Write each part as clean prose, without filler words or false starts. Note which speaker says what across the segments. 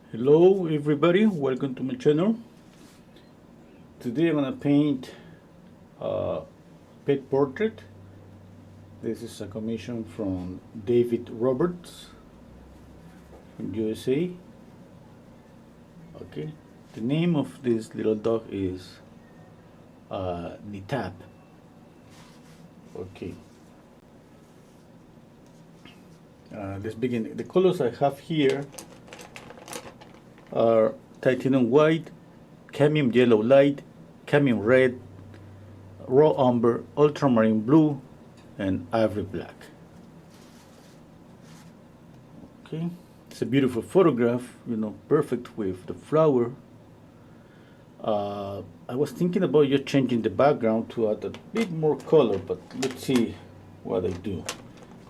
Speaker 1: Hello everybody, welcome to my channel. Today I'm gonna paint a pet portrait. This is a commission from David Roberts from USA. Okay, the name of this little dog is Nitap. Okay, let's begin. The colors I have here are titanium white, cadmium yellow light, cadmium red, raw umber, ultramarine blue, and ivory black. Okay, it's a beautiful photograph, perfect with the flower. I was thinking about just changing the background to add a bit more color, but let's see what I do.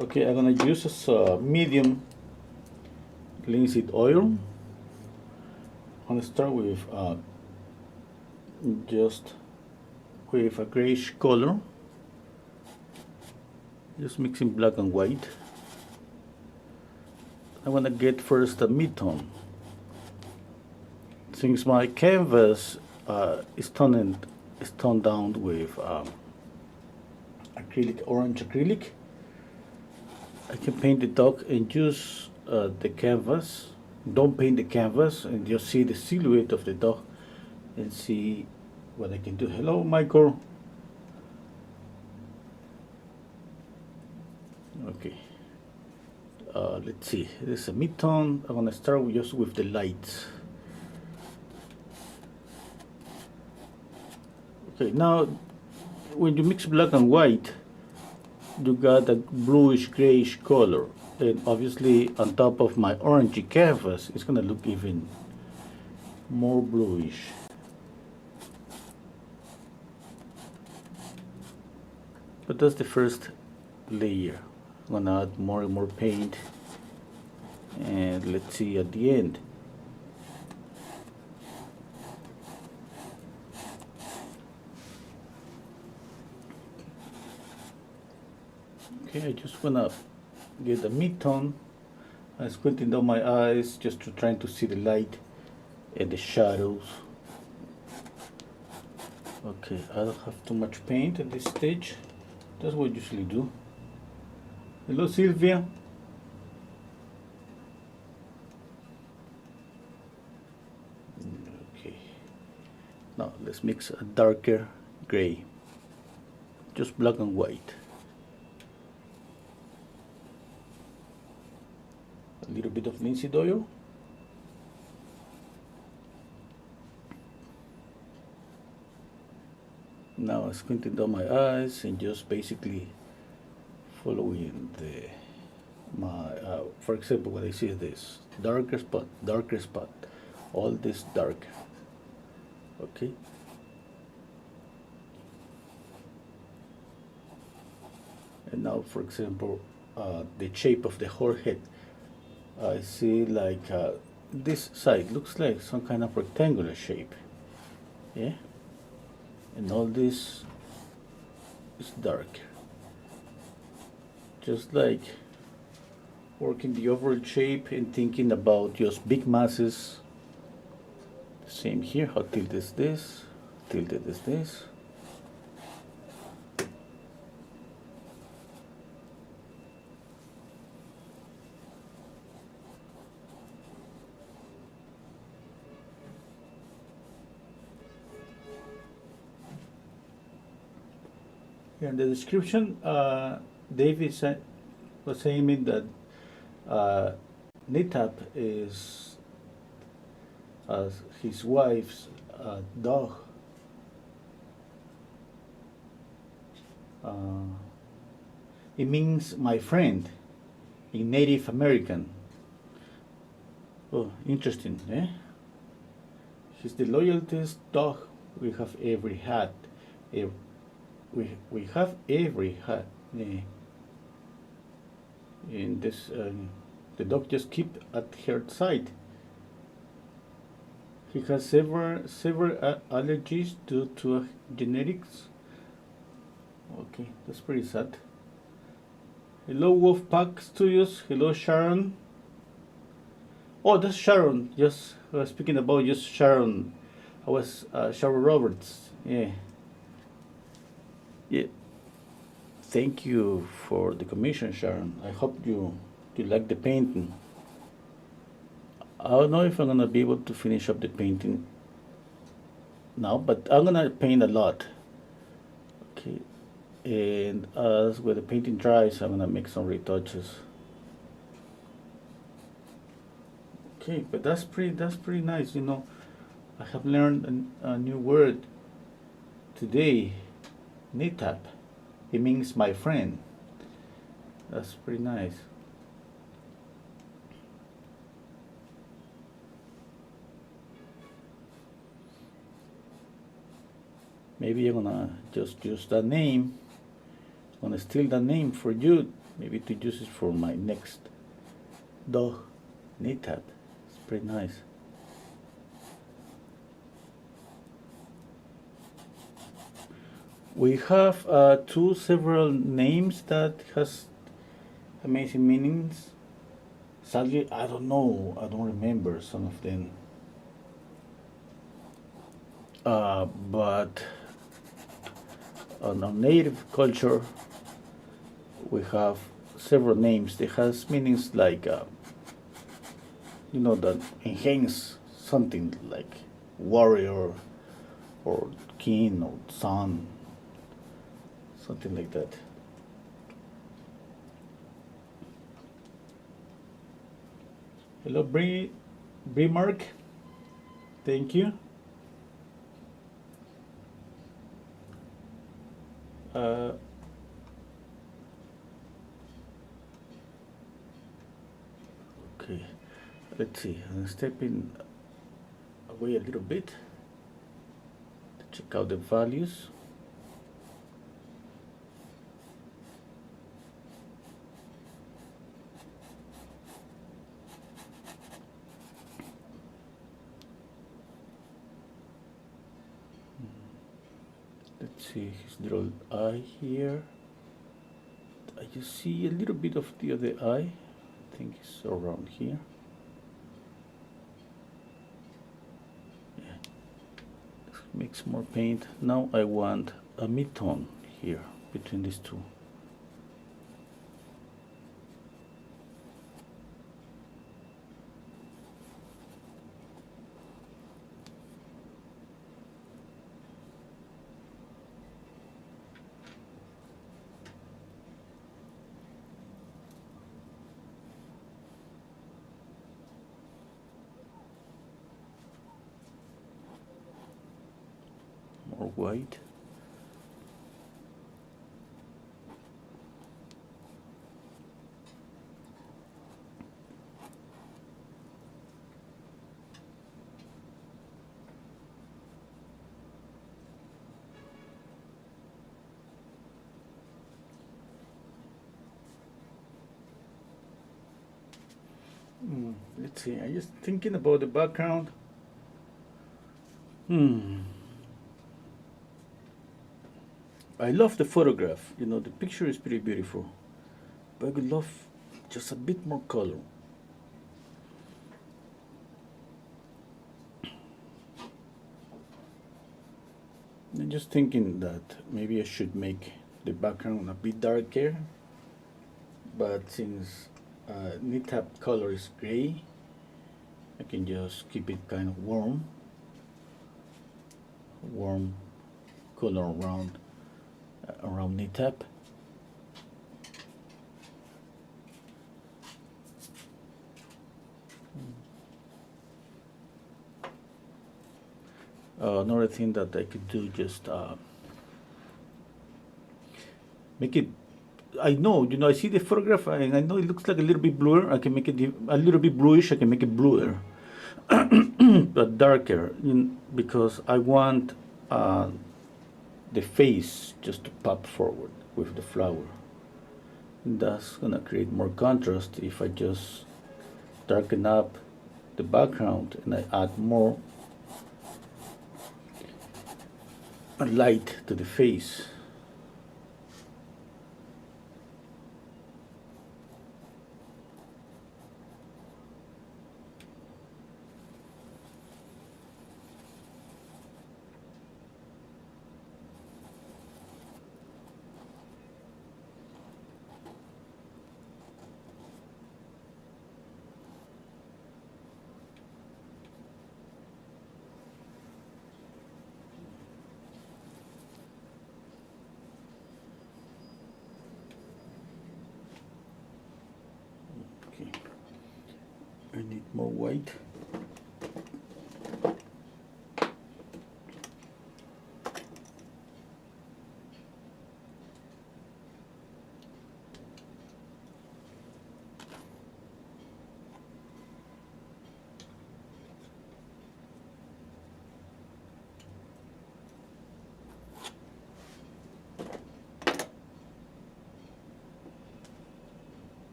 Speaker 1: Okay, I'm gonna use a medium linseed oil. I'm gonna start with just with a grayish color, just mixing black and white. I want to get first a mid-tone. Since my canvas is toned down with acrylic, orange acrylic, I can paint the dog and use the canvas. Don't paint the canvas and just see the silhouette of the dog and see what I can do. Hello, Michael. Okay. Let's see. This is a mid-tone. I'm gonna start just with the lights. Okay. Now, when you mix black and white, you got a bluish grayish color, and obviously on top of my orangey canvas it's gonna look even more bluish. But that's the first layer. I'm gonna add more and more paint, and let's see at the end. Okay, I just wanna get a mid-tone. I'm squinting down my eyes just to trying to see the light and the shadows. Okay, I don't have too much paint at this stage. That's what I usually do. Hello, Sylvia. Okay, now let's mix a darker gray, just black and white. A little bit of linseed oil. Now I'm squinting down my eyes and just basically following for example, what I see is this darker spot, all this dark. Okay. And now, for example, the shape of the whole head. I see like this side looks like some kind of rectangular shape. Yeah. And all this is dark. Just like working the overall shape and thinking about just big masses. Same here, how tilted is this, tilted is this. Here in the description, David was saying that Nitap is his wife's dog. It means my friend in Native American. Oh, interesting, eh? He's the loyaltiest dog we have ever had. We have every had. In this, the dog just keep at her side. He has several allergies due to genetics. Okay, that's pretty sad. Hello, Wolfpack Studios. Hello, Sharon. Oh, that's Sharon. Just speaking about just Sharon. I was Sharon Roberts. Yeah. Yeah. Thank you for the commission, Sharon. I hope you like the painting. I don't know if I'm gonna be able to finish up the painting now, but I'm gonna paint a lot. Okay. And as when the painting dries, I'm gonna make some retouches. Okay, but that's pretty nice. I have learned a new word today, Nitap. It means my friend. That's pretty nice. Maybe I'm gonna just use that name. I'm gonna steal that name for you. Maybe to use it for my next dog, Nitap. It's pretty nice. We have two several names that has amazing meanings. Sadly, I don't know. I don't remember some of them. But on our native culture, we have several names. They has meanings like, that enhance something like warrior or king or son, something like that. Hello, Bree Mark. Thank you. Uh, okay, let's see. I'm stepping away a little bit to check out the values. Let's see his little eye here. I just see a little bit of the other eye. I think it's around here. Yeah. Let's mix more paint. Now I want a mid-tone here between these two. More white. Let's see. I'm just thinking about the background. I love the photograph. The picture is pretty beautiful, but I would love just a bit more color. I'm just thinking that maybe I should make the background a bit darker, but since Nitap color is gray, I can just keep it kind of warm color around Nitap. Another thing that I could do, just make it. I know, I see the photograph, and I know it looks like a little bit bluer. I can make it a little bit bluish. I can make it bluer, but darker, because I want the face just to pop forward with the flower. And that's gonna create more contrast if I just darken up the background and I add more light to the face. I need more white.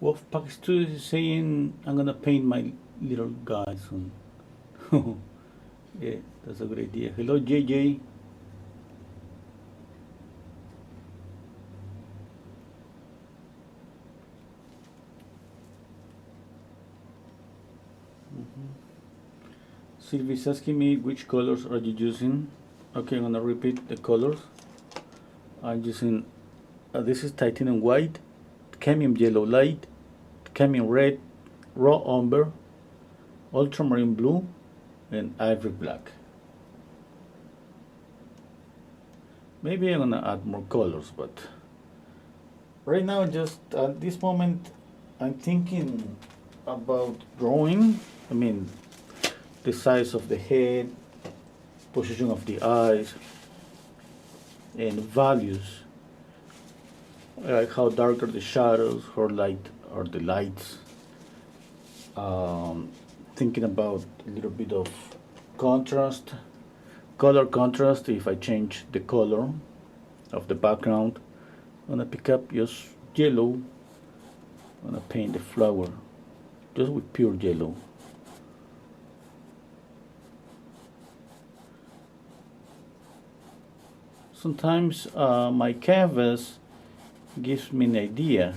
Speaker 1: Wolfpack Studios is saying I'm gonna paint my little guy soon. Yeah, that's a good idea. Hello, JJ. Sylvie's asking me which colors are you using. Okay, I'm gonna repeat the colors. I'm using this is titanium white, cadmium yellow light, cadmium red, raw umber, ultramarine blue, and ivory black. Maybe I'm gonna add more colors, but right now, just at this moment, I'm thinking about drawing. I mean, the size of the head, position of the eyes, and values, like how dark are the shadows, how light are the lights. Thinking about a little bit of contrast, color contrast. If I change the color of the background, I'm gonna pick up just yellow. I'm gonna paint the flower just with pure yellow. Sometimes my canvas gives me an idea,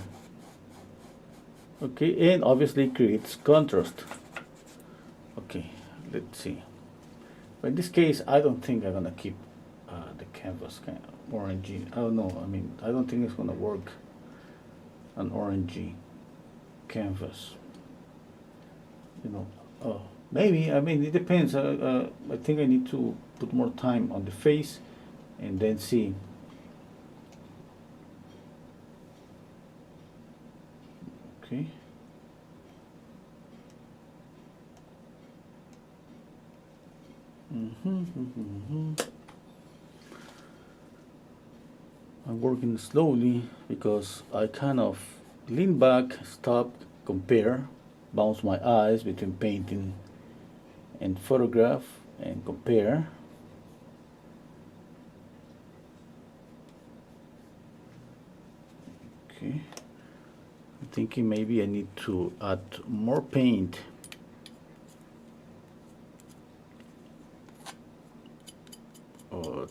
Speaker 1: okay, and obviously creates contrast. Okay, let's see. But in this case, I don't think I'm gonna keep the canvas kind of orangey. I don't know. I mean, I don't think it's gonna work an orangey canvas. You know, maybe. I mean, it depends. I think I need to put more time on the face and then see. Okay. I'm working slowly because I kind of lean back, stop, compare, bounce my eyes between painting and photograph and compare. Okay. I'm thinking maybe I need to add more paint.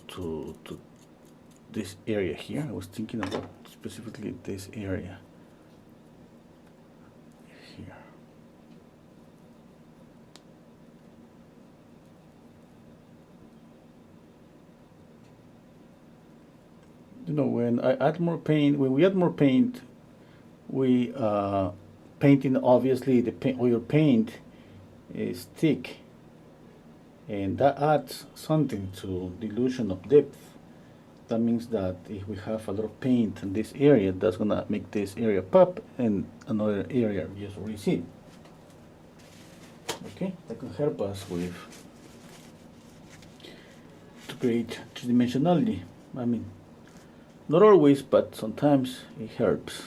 Speaker 1: To this area here. I was thinking about specifically this area here. You know, when I add more paint, when we add more paint, we painting, obviously the oil paint is thick, and that adds something to the illusion of depth. That means that if we have a lot of paint in this area, that's gonna make this area pop and another area just recede. Okay, that can help us with to create three-dimensionality. I mean, not always, but sometimes it helps.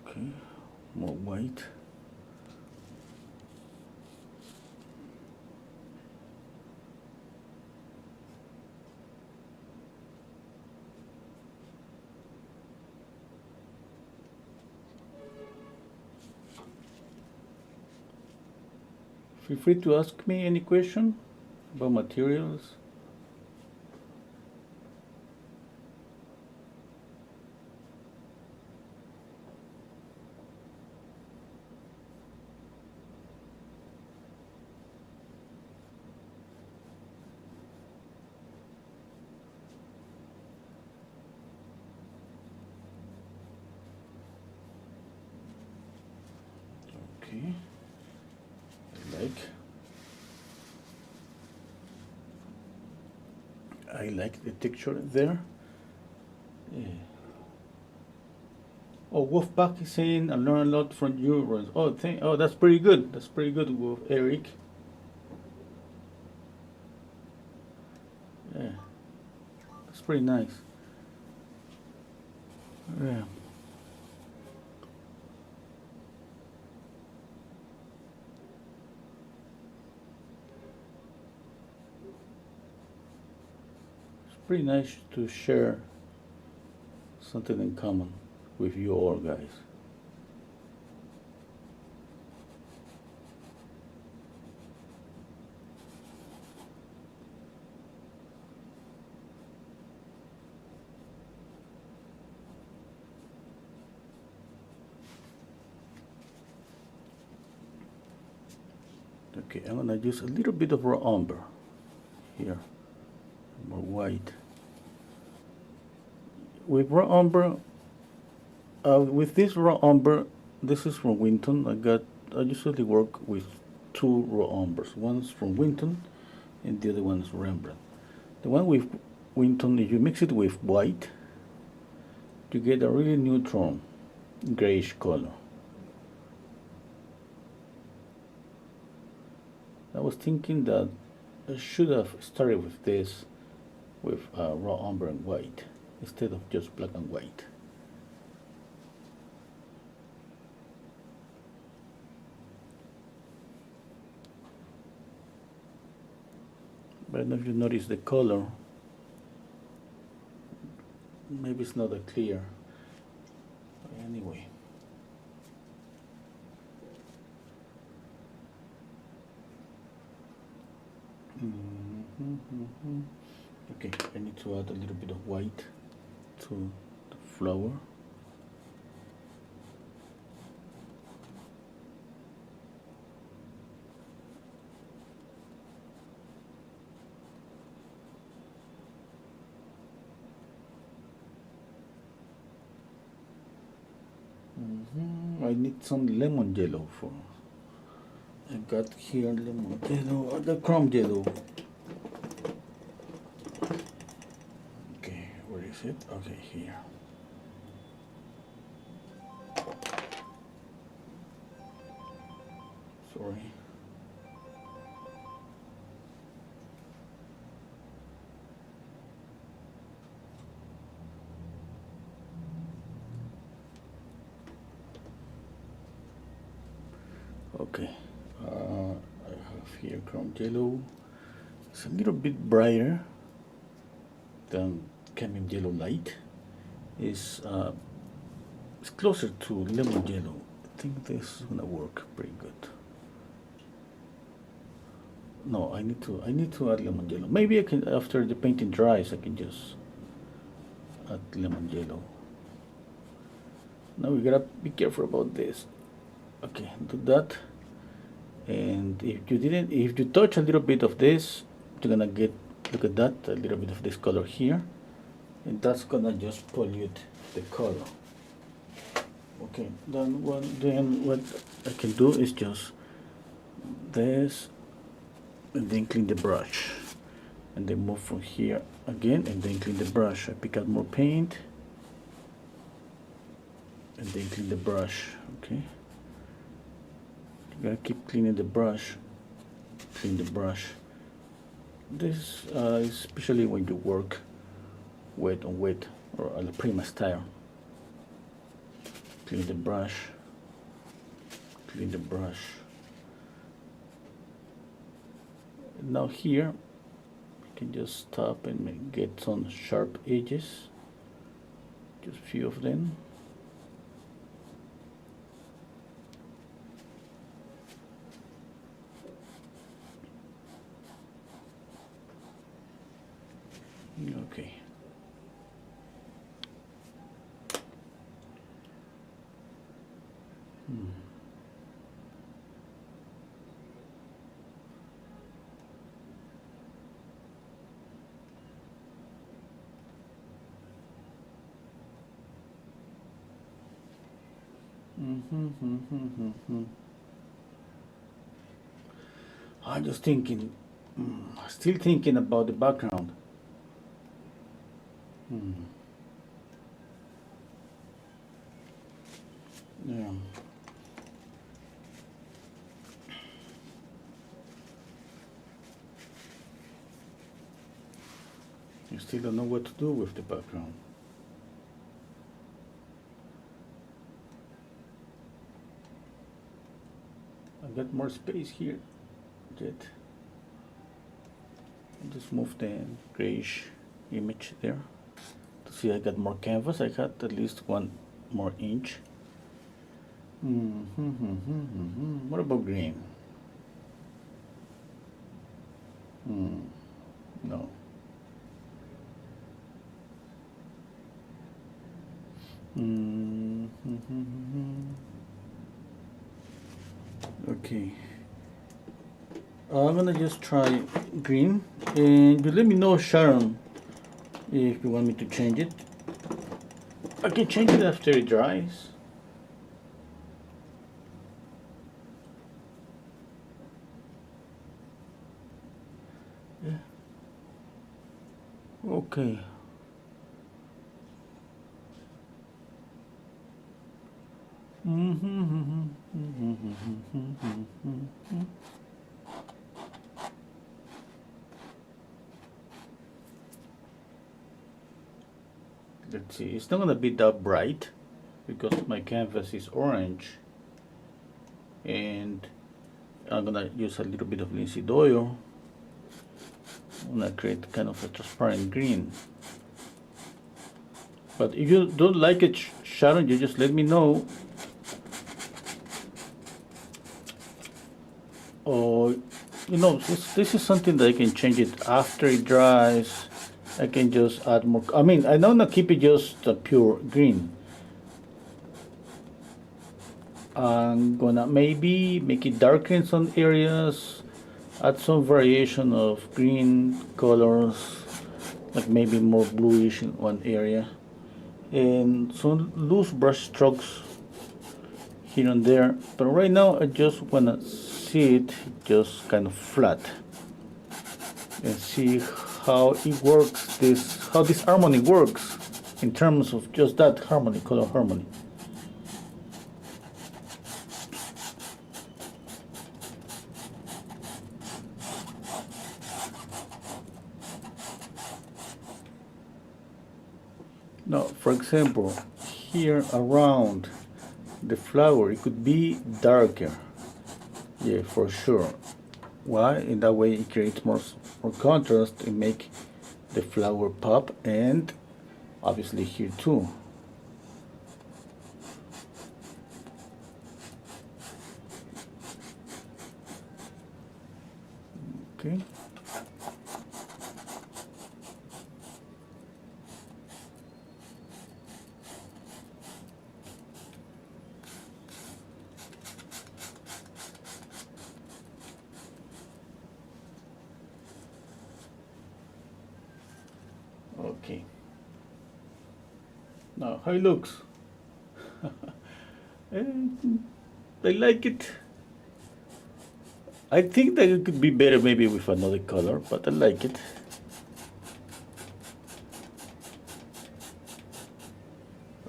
Speaker 1: Okay, more white. Feel free to ask me any question about materials. Okay, I like. I like the texture there. Yeah. Oh, Wolfpack is saying I learn a lot from you. Oh, that's pretty good. That's pretty good, Wolf Eric. Yeah, that's pretty nice. Yeah. It's pretty nice to share something in common with you all guys. Okay, I'm gonna use a little bit of raw umber here, more white. With raw umber, with this raw umber, this is from Winton. I usually work with two raw umbers. One's from Winton, and the other one is Rembrandt. The one with Winton, if you mix it with white, you get a really neutral grayish color. I was thinking that I should have started with this, with raw umber and white, instead of just black and white. But I don't know if you notice the color. Maybe it's not that clear. Anyway. Okay, I need to add a little bit of white to the flower. I need some lemon yellow for. I got here lemon yellow, the chrome yellow. Okay, where is it? Okay, here. Sorry. Okay, I have here chrome yellow. It's a little bit brighter than cadmium yellow light. It's closer to lemon yellow. I think this is gonna work pretty good. No, I need to add lemon yellow. Maybe I can, after the painting dries, I can just add lemon yellow. Now we gotta be careful about this. Okay, do that. And if you touch a little bit of this, you're gonna get, look at that, a little bit of this color here, and that's gonna just pollute the color. Okay, then what I can do is just this, and then clean the brush, and then move from here again, and then clean the brush. I pick out more paint, and then clean the brush. Okay. You gotta keep cleaning the brush. Clean the brush. This especially when you work wet on wet or a la prima style. Clean the brush. Clean the brush. Now here, you can just stop and get some sharp edges. Just a few of them. Okay. I'm just thinking, still thinking about the background. Yeah. You still don't know what to do with the background. I got more space here. Yet. Just move the grayish image there. To see I got more canvas, I got at least 1 more inch. What about green? No. Okay. I'm gonna just try green, and you let me know, Sharon, if you want me to change it. I can change it after it dries. Yeah. Okay. Let's see, it's not gonna be that bright because my canvas is orange, and I'm gonna use a little bit of linseed oil. I'm gonna create kind of a transparent green. But if you don't like it, Sharon, you just let me know. Or, you know, this is something that I can change it after it dries. I can just add more. I mean, I don't want to keep it just a pure green. I'm gonna maybe make it darker in some areas, add some variation of green colors, like maybe more bluish in one area, and some loose brush strokes here and there. But right now I just wanna see it just kind of flat and see how it works, how this harmony works in terms of just that harmony, color harmony. Now, for example, here around the flower, it could be darker. Yeah, for sure. Why? In that way, it creates more contrast and make the flower pop, and obviously here too. Okay. Okay. Now, how it looks? I like it. I think that it could be better maybe with another color, but I like it.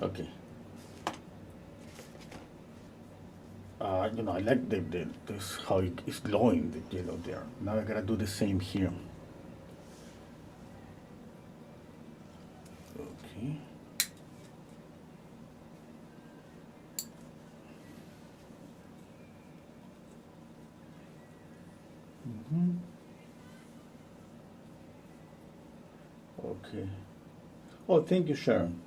Speaker 1: Okay. You know, I like this how it's glowing, the yellow there. Now I gotta do the same here. Okay. Okay. Oh, thank you, Sharon.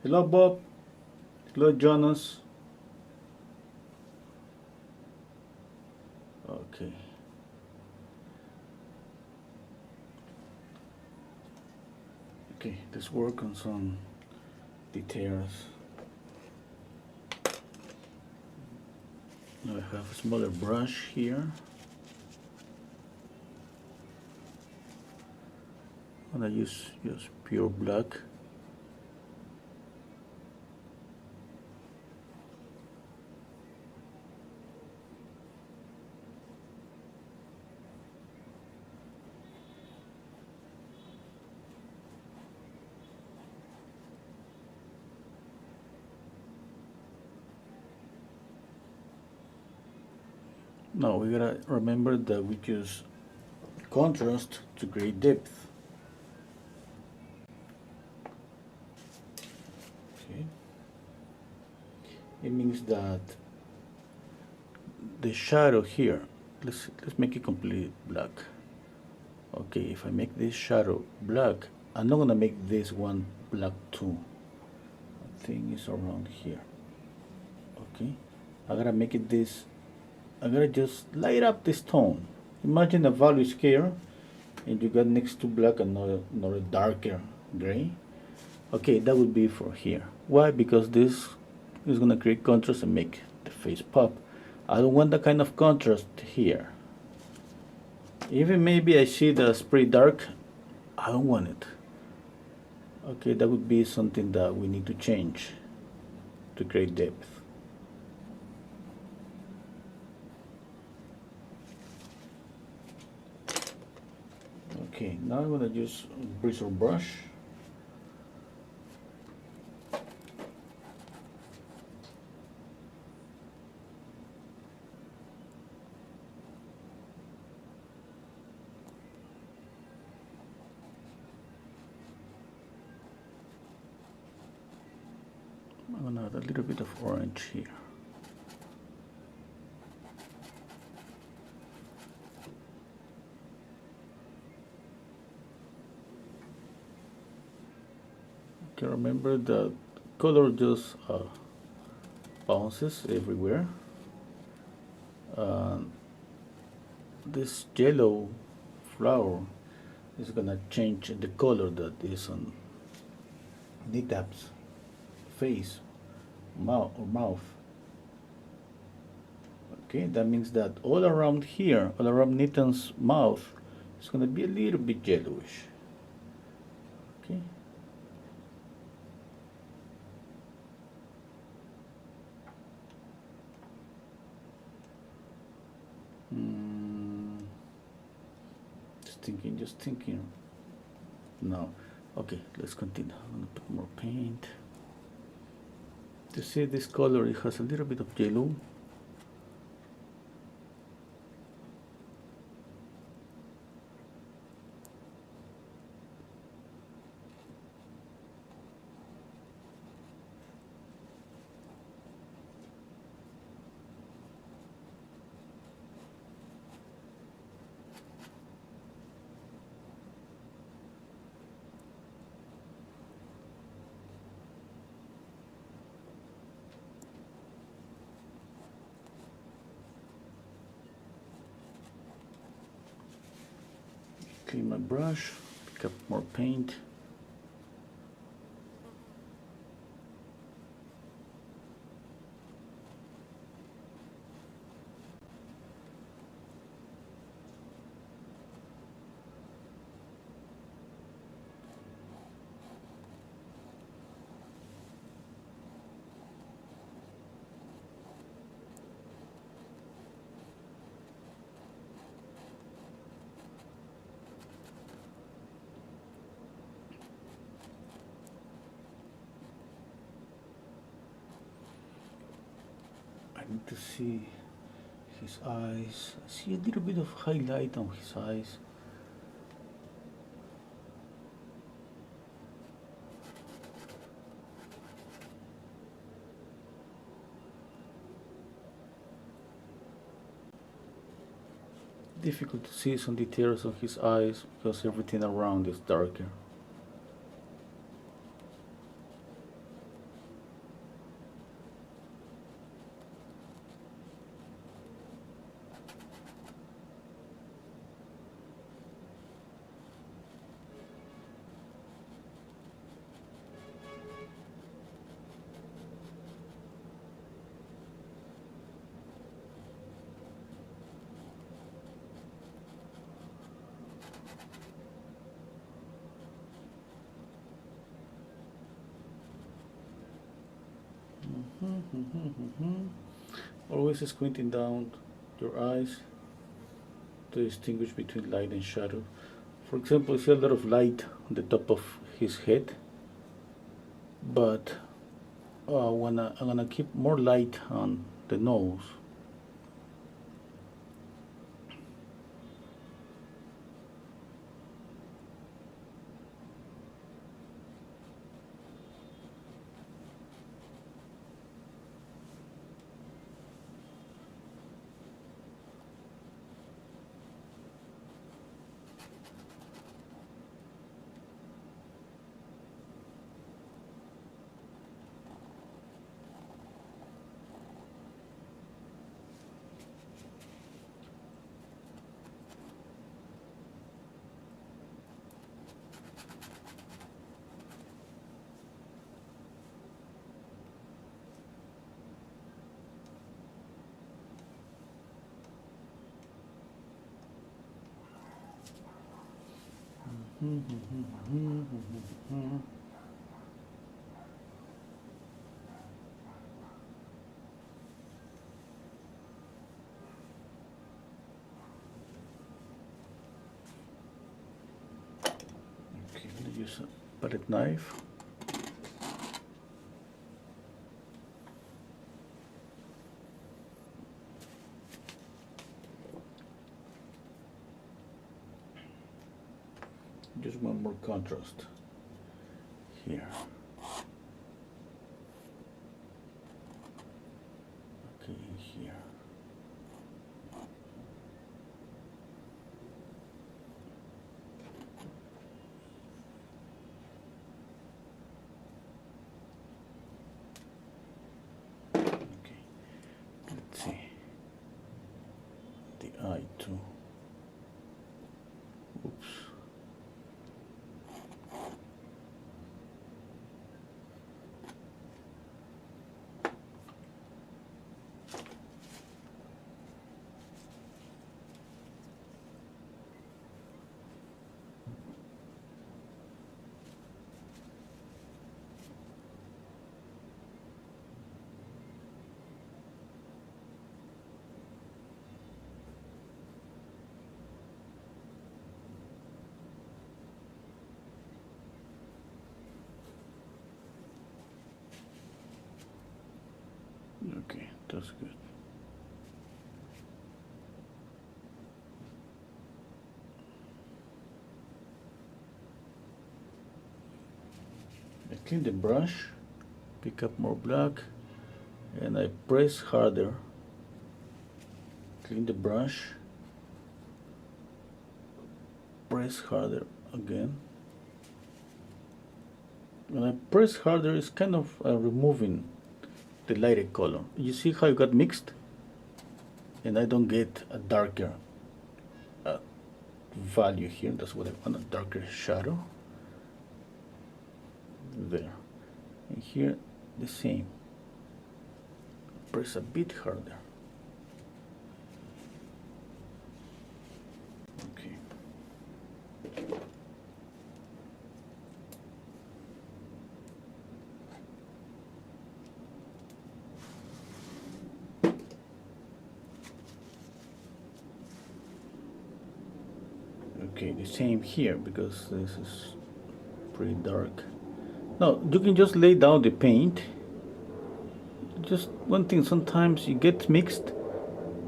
Speaker 1: Hello, Bob. Hello, Jonas. Okay. Okay, let's work on some details. Now I have a smaller brush here. And I use pure black. Now we gotta remember that we use contrast to create depth. Okay. It means that the shadow here, let's make it completely black. Okay, if I make this shadow black, I'm not gonna make this one black too. I think it's around here. Okay, I gotta make it this. I gotta just light up this tone. Imagine a value scale, and you got next to black another darker gray. Okay, that would be for here. Why? Because this is gonna create contrast and make the face pop. I don't want that kind of contrast here. Even maybe I see that's pretty dark, I don't want it. Okay, that would be something that we need to change to create depth. Okay, now I'm gonna use bristle brush. I'm gonna add a little bit of orange here. Okay, remember that color just bounces everywhere. This yellow flower is gonna change the color that is on Nitap's face, mouth. Okay, that means that all around here, all around Nathan's mouth, it's gonna be a little bit yellowish. Okay. Just thinking. No. Okay, let's continue. I'm gonna put more paint. To see this color, it has a little bit of yellow. Clean my brush, pick up more paint. I need to see his eyes. I see a little bit of highlight on his eyes. Difficult to see some details on his eyes because everything around is darker. Always squinting down your eyes to distinguish between light and shadow. For example, I see a lot of light on the top of his head, but I'm gonna keep more light on the nose. Okay, I'm gonna use a palette knife. Just one more contrast here. Okay, here. Okay, let's see. The eye too. Oops. Okay, that's good. I clean the brush, pick up more black, and I press harder. Clean the brush, press harder again. When I press harder, it's kind of removing the lighter color. You see how it got mixed? And I don't get a darker value here. That's what I want, a darker shadow. There. And here, the same. Press a bit harder. Okay. Okay, the same here because this is pretty dark. Now you can just lay down the paint. Just one thing, sometimes you get mixed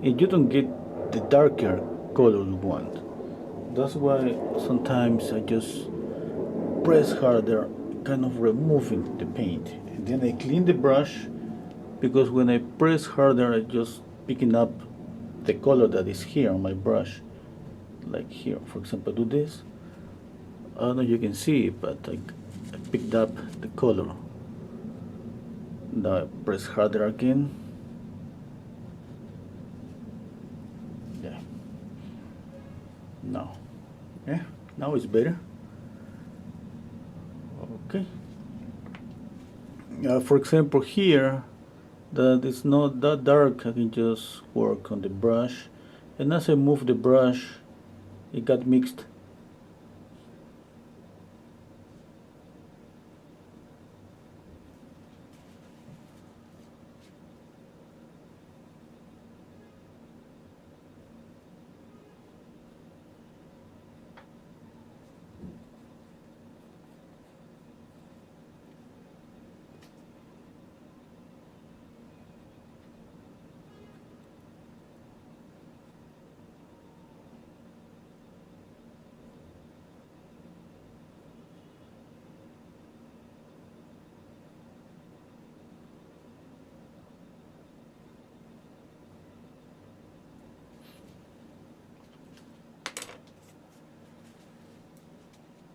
Speaker 1: and you don't get the darker color you want. That's why sometimes I just press harder, kind of removing the paint. And then I clean the brush because when I press harder, I just picking up the color that is here on my brush. Like here, for example, do this. I don't know if you can see it, but I picked up the color. Now I press harder again. Yeah. Now, yeah, now it's better. Okay. For example, here, that it's not that dark. I can just work on the brush, and as I move the brush, it got mixed.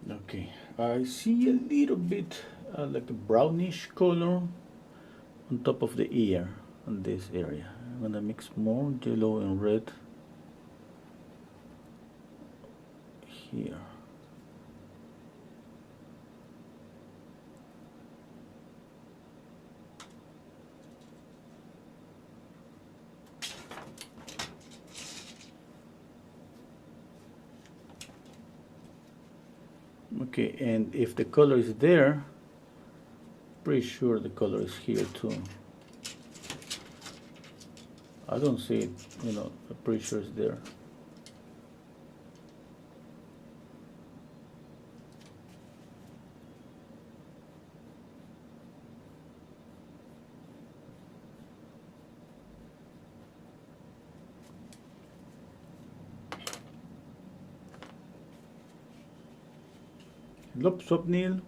Speaker 1: Okay, I see a little bit like a brownish color on top of the ear on this area. I'm gonna mix more yellow and red here. Okay, and if the color is there, pretty sure the color is here too. I don't see it, you know, I'm pretty sure it's there. Lop Swapnil.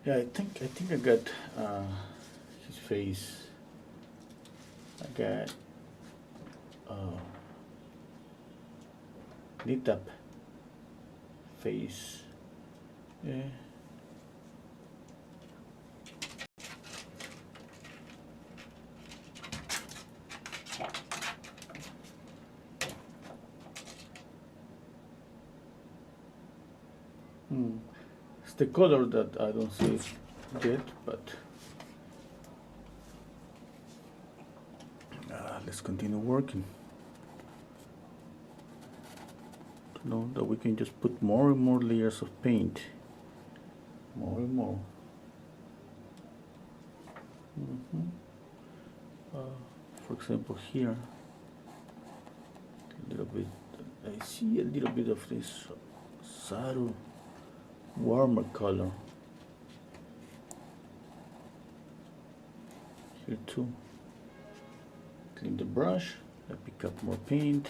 Speaker 1: Yeah, I think I got his face. I got Nitap face. Yeah. It's the color that I don't see yet, but let's continue working. To know that we can just put more and more layers of paint, more and more. For example, here, a little bit. I see a little bit of this subtle, warmer color here too. Clean the brush. I pick up more paint.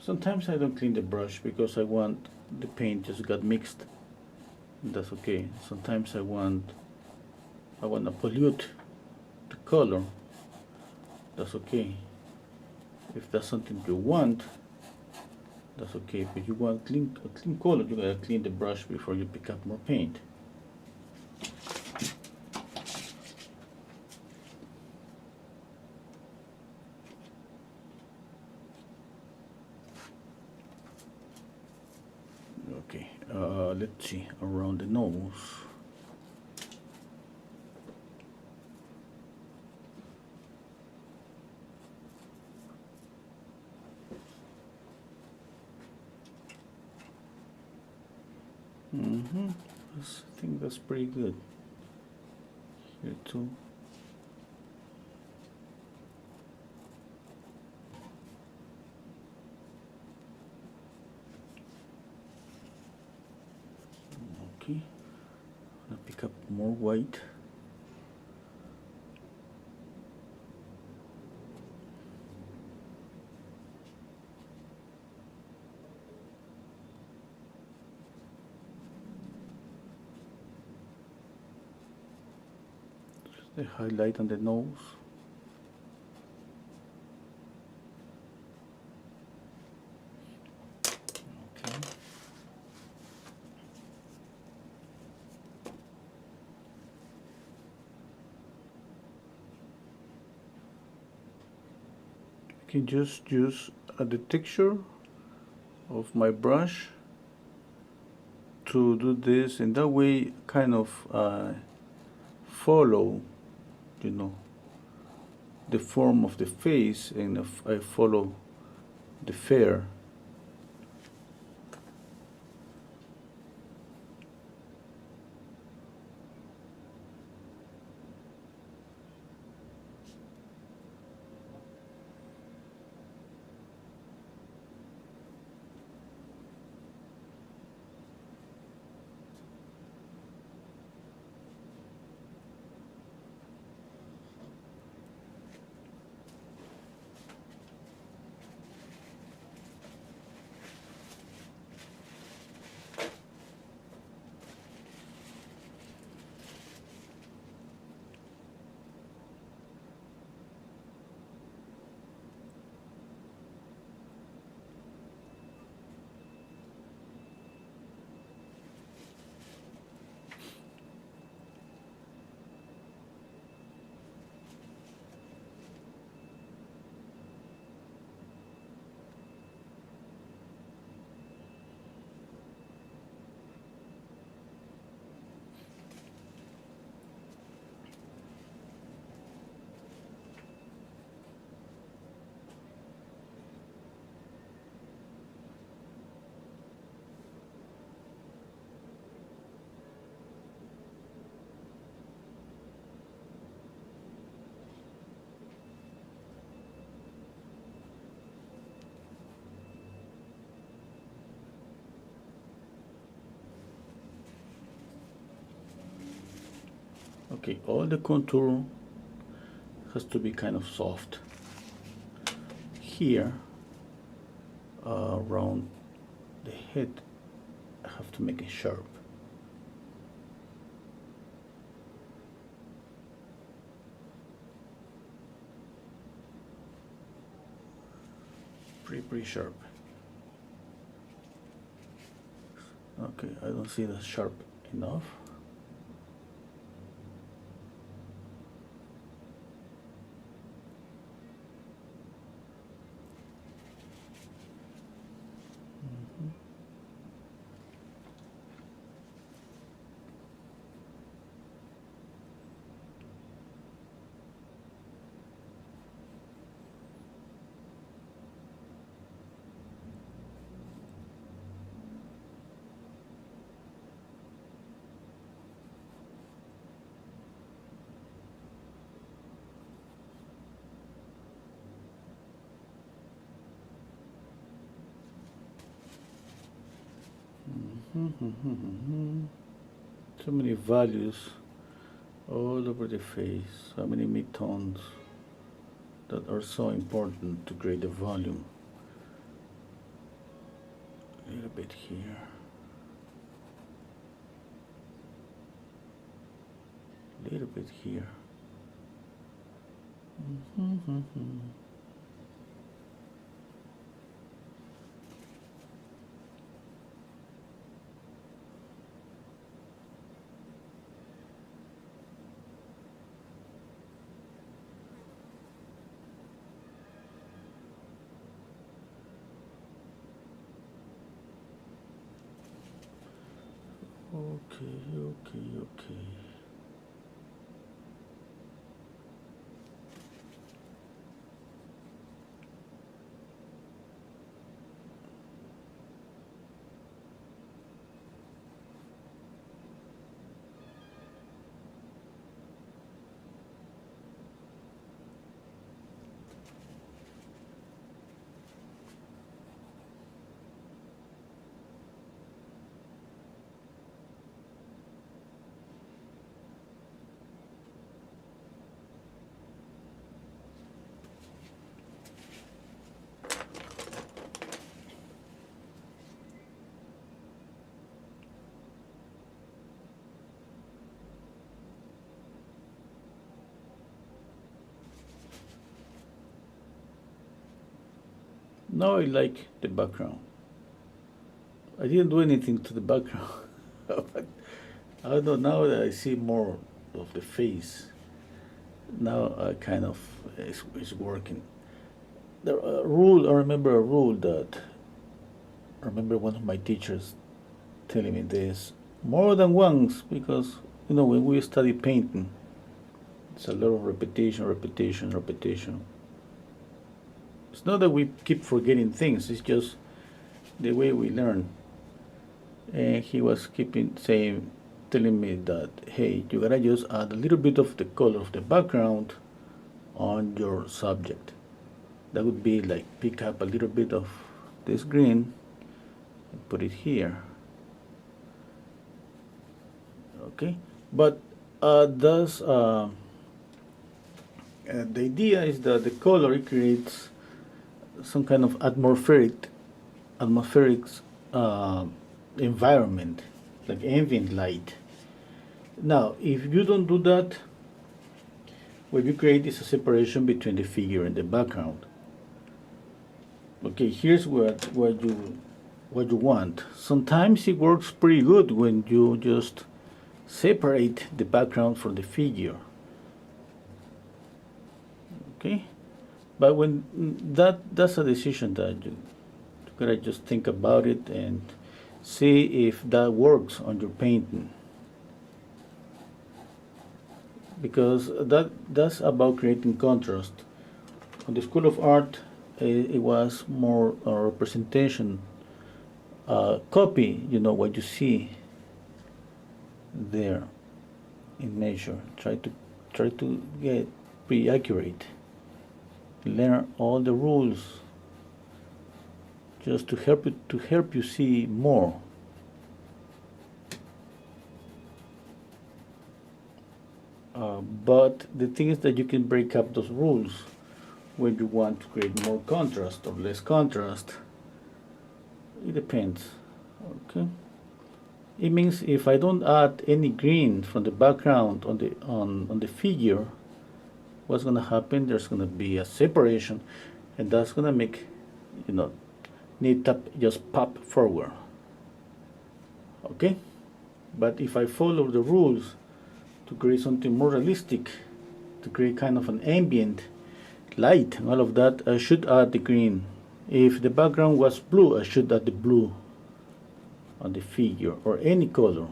Speaker 1: Sometimes I don't clean the brush because I want the paint just got mixed. That's okay. Sometimes I want to pollute the color. That's okay. If that's something you want, that's okay. But you want a clean color, you gotta clean the brush before you pick up more paint. Okay, let's see, around the nose. I think that's pretty good. Here too. Okay, I'll pick up more white. The highlight on the nose. Okay. I can just use the texture of my brush to do this, and that way kind of follow, you know, the form of the face, and if I follow the fair. Okay, all the contour has to be kind of soft. Here, around the head, I have to make it sharp. Pretty sharp. Okay, I don't see that sharp enough. So many values all over the face, so many midtones that are so important to create the volume. A little bit here. A little bit here. Okay. Now I like the background. I didn't do anything to the background, but I don't know, now that I see more of the face, now I kind of it's working. I remember a rule that, I remember one of my teachers telling me this more than once, because when we study painting, it's a lot of repetition. It's not that we keep forgetting things, it's just the way we learn. And he was telling me that, hey, you gotta just add a little bit of the color of the background on your subject. That would be like pick up a little bit of this green and put it here. Okay, but the idea is that the color creates some kind of atmospheric environment, like ambient light. Now, if you don't do that, what you create is a separation between the figure and the background. Okay, here's what you want. Sometimes it works pretty good when you just separate the background from the figure. Okay, but when that's a decision that you gotta just think about it and see if that works on your painting, because that's about creating contrast. On the School of Art, it was more a representation, copy what you see there in nature. Try to get pretty accurate. Learn all the rules just to help you see more. But the thing is that you can break up those rules when you want to create more contrast or less contrast. It depends. Okay. It means if I don't add any green from the background on the figure, what's gonna happen? There's gonna be a separation, and that's gonna make, you know, Nitap just pop forward. Okay. But if I follow the rules to create something more realistic, to create kind of an ambient light and all of that, I should add the green. If the background was blue, I should add the blue on the figure or any color.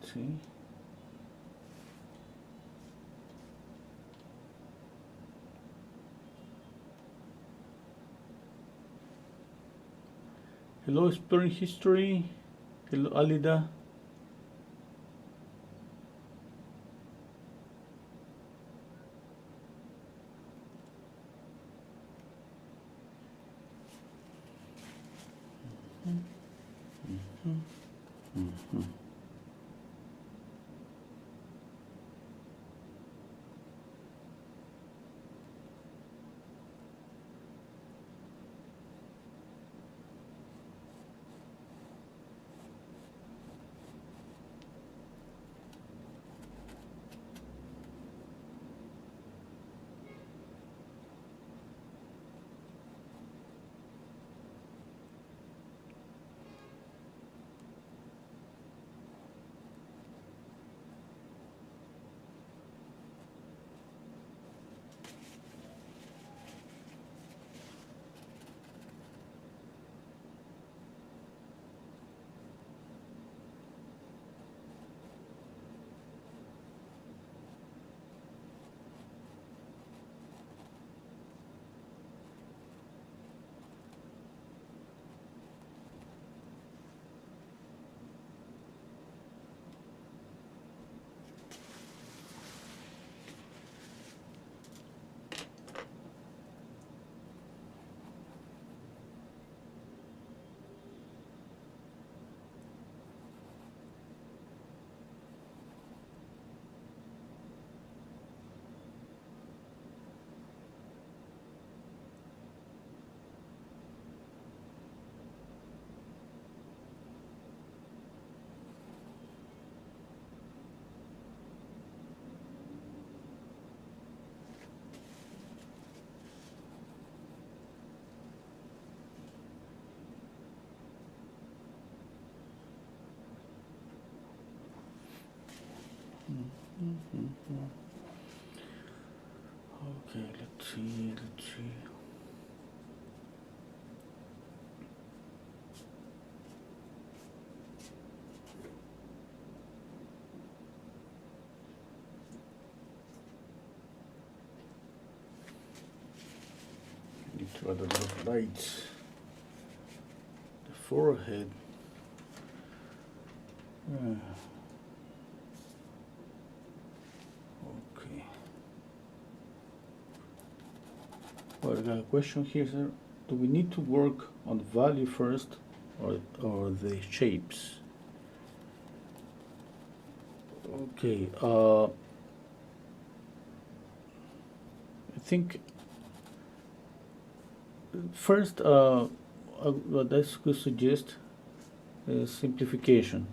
Speaker 1: Let's see. Hello, Exploring History. Hello, Alida. Okay, let's see. Need to add a lot of lights. The forehead. Okay. Well, I got a question here, sir. Do we need to work on the value first or the shapes? Okay, I think first what I could suggest is simplification.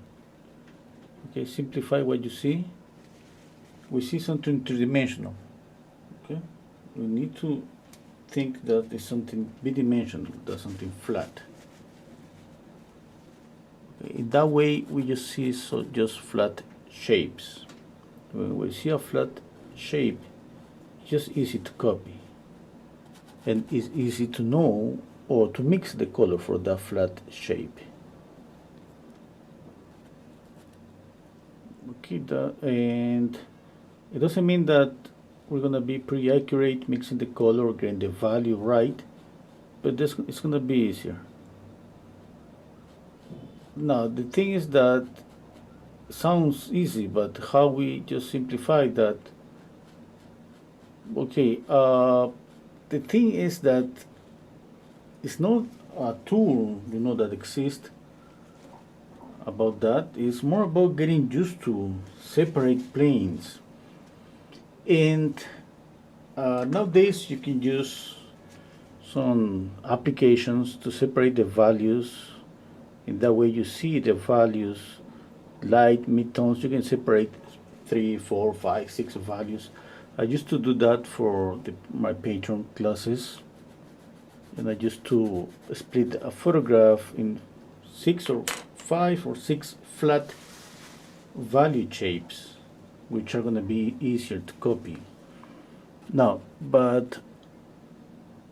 Speaker 1: Okay, simplify what you see. We see something two-dimensional. Okay, we need to think that it's something bidimensional, that's something flat. Okay, in that way, we just see just flat shapes. When we see a flat shape, it's just easy to copy, and it's easy to know or to mix the color for that flat shape. Okay, and it doesn't mean that we're going to be pretty accurate mixing the color or getting the value right, but it's going to be easier. Now the thing is that it sounds easy, but how we just simplify that? Okay, the thing is that it's not a tool, that exists about that. It's more about getting used to separate planes. And nowadays you can use some applications to separate the values. In that way you see the values, light, midtones. You can separate 3, 4, 5, 6 values. I used to do that for my Patreon classes, and I used to split a photograph in 6 or 5 or 6 flat value shapes, which are going to be easier to copy. Now, but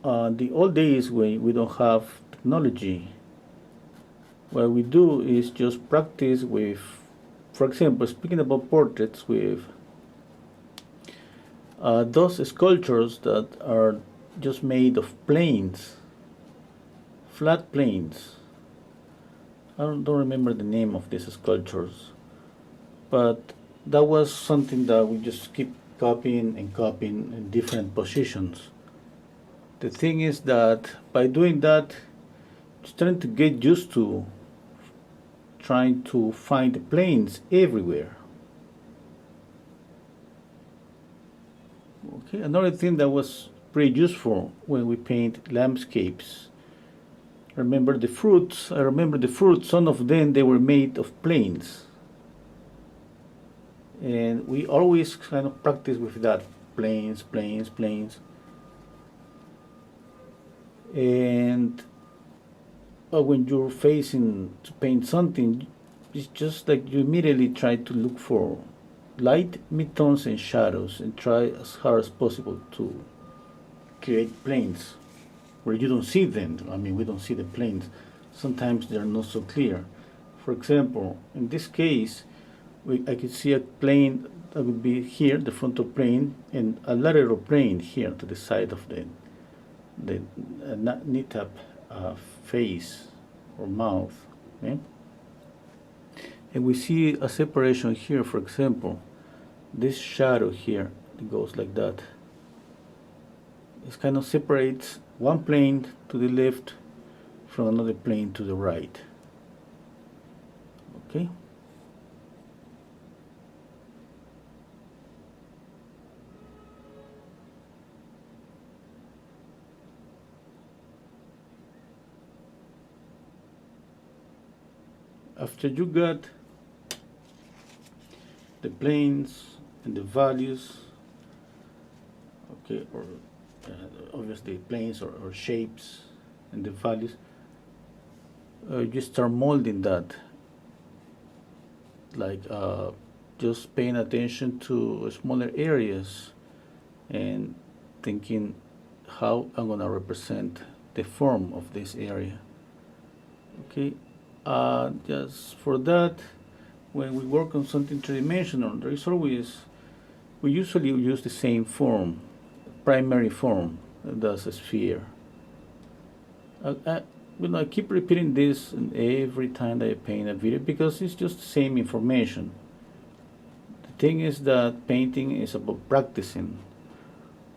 Speaker 1: the old days when we don't have technology, what we do is just practice with, for example, speaking about portraits, with those sculptures that are just made of planes, flat planes. I don't remember the name of these sculptures, but that was something that we just keep copying and copying in different positions. The thing is that by doing that, just trying to get used to trying to find the planes everywhere. Okay, another thing that was pretty useful when we paint landscapes. I remember the fruits. Some of them, they were made of planes. And we always kind of practice with that. Planes, planes, planes. And when you're facing to paint something, it's just like you immediately try to look for light, midtones, and shadows, and try as hard as possible to create planes where you don't see them. I mean, we don't see the planes. Sometimes they're not so clear. For example, in this case, I could see a plane that would be here, the frontal plane, and a lateral plane here to the side of the Nitap face or mouth. Okay? And we see a separation here. For example, this shadow here, it goes like that. It kind of separates one plane to the left from another plane to the right. Okay. After you got the planes and the values, okay, or obviously planes or shapes and the values, you start molding that, like just paying attention to smaller areas and thinking how I'm going to represent the form of this area. Okay. Just for that, when we work on something three-dimensional, there is always, we usually use the same form, primary form, that's a sphere. I keep repeating this every time that I paint a video because it's just the same information. The thing is that painting is about practicing,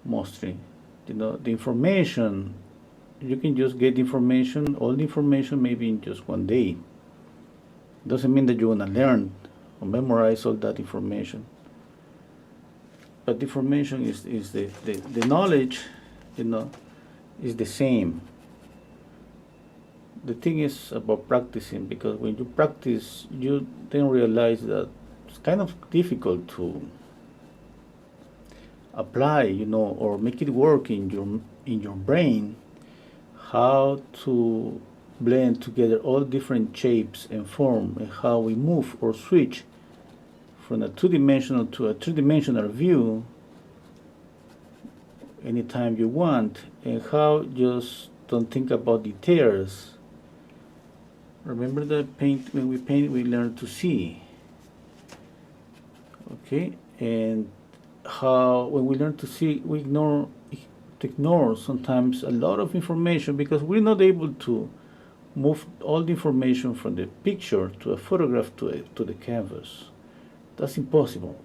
Speaker 1: mostly. The information, you can just get information, all the information maybe in just one day. Doesn't mean that you're gonna learn or memorize all that information. But the information is the knowledge, is the same. The thing is about practicing, because when you practice, you then realize that it's kind of difficult to apply, or make it work in your brain, how to blend together all different shapes and form, and how we move or switch from a two-dimensional to a three-dimensional view anytime you want, and how just don't think about details. Remember that when we paint, we learn to see. Okay, and how when we learn to see, we ignore sometimes a lot of information because we're not able to move all the information from the picture to a photograph to the canvas. That's impossible.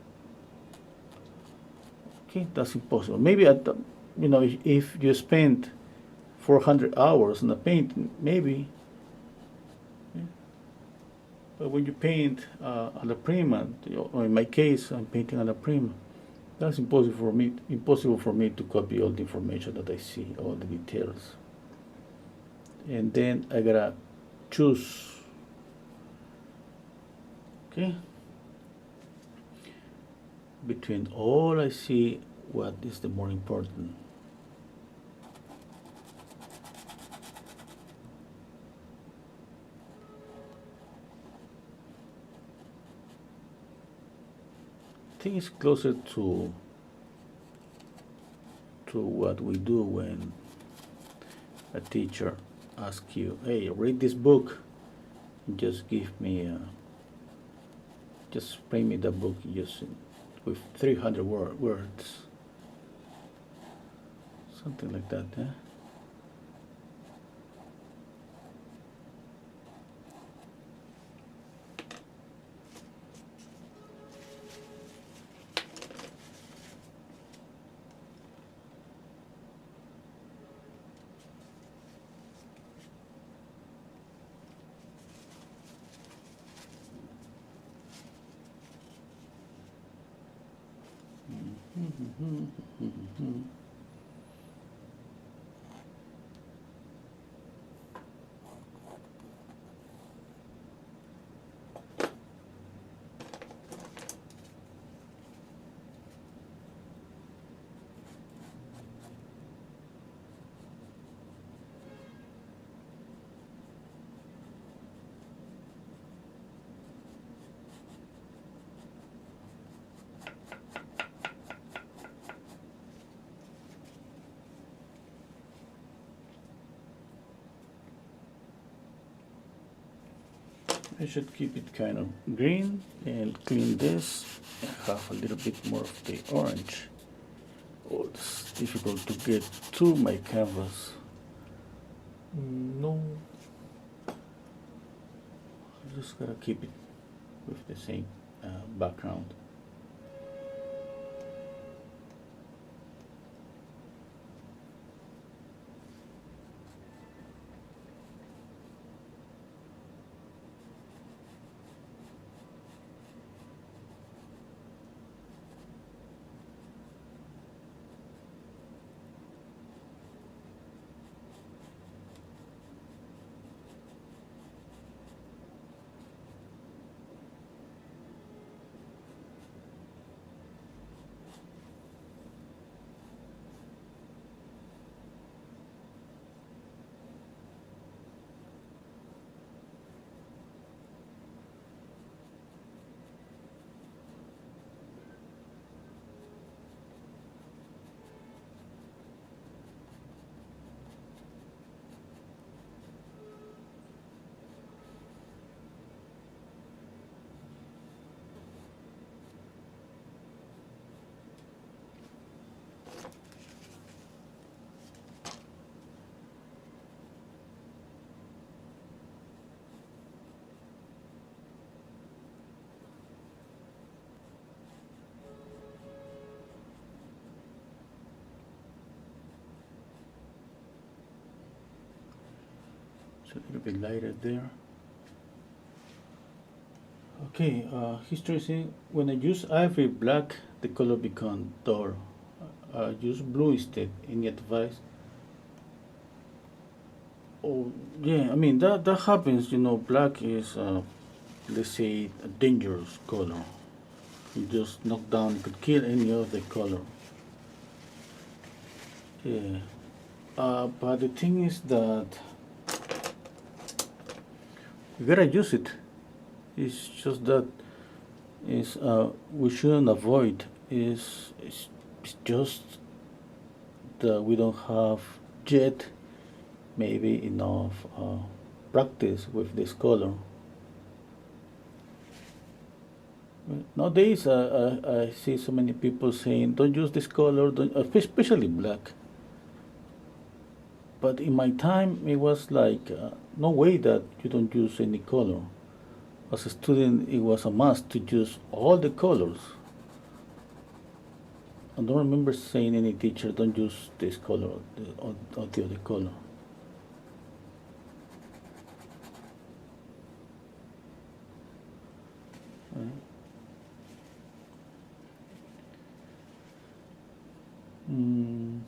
Speaker 1: Okay, that's impossible. Maybe if you spend 400 hours on a painting, maybe. Yeah. But when you paint a la prima, or in my case, I'm painting a la prima. That's impossible for me. Impossible for me to copy all the information that I see, all the details. And then I gotta choose. Okay. Between all I see, what is the more important? I think it's closer to what we do when a teacher asks you, "Hey, read this book." Just give me, just bring me the book just with 300 words, something like that. I should keep it kind of green and clean this and have a little bit more of the orange. Oh, it's difficult to get to my canvas. No. I just gotta keep it with the same background. A little bit lighter there. Okay, history saying when I use ivory black, the color becomes dull. Use blue instead. Any advice? Oh yeah, I mean that happens. Black is let's say a dangerous color. You just knock down, you could kill any other color. Yeah. But the thing is that you gotta use it. It's just that is we shouldn't avoid is just that we don't have yet maybe enough practice with this color. Nowadays, I see so many people saying, "Don't use this color," especially black. But in my time, it was like no way that you don't use any color. As a student, it was a must to use all the colors. I don't remember saying any teacher, "Don't use this color or the other color." Right? Mm.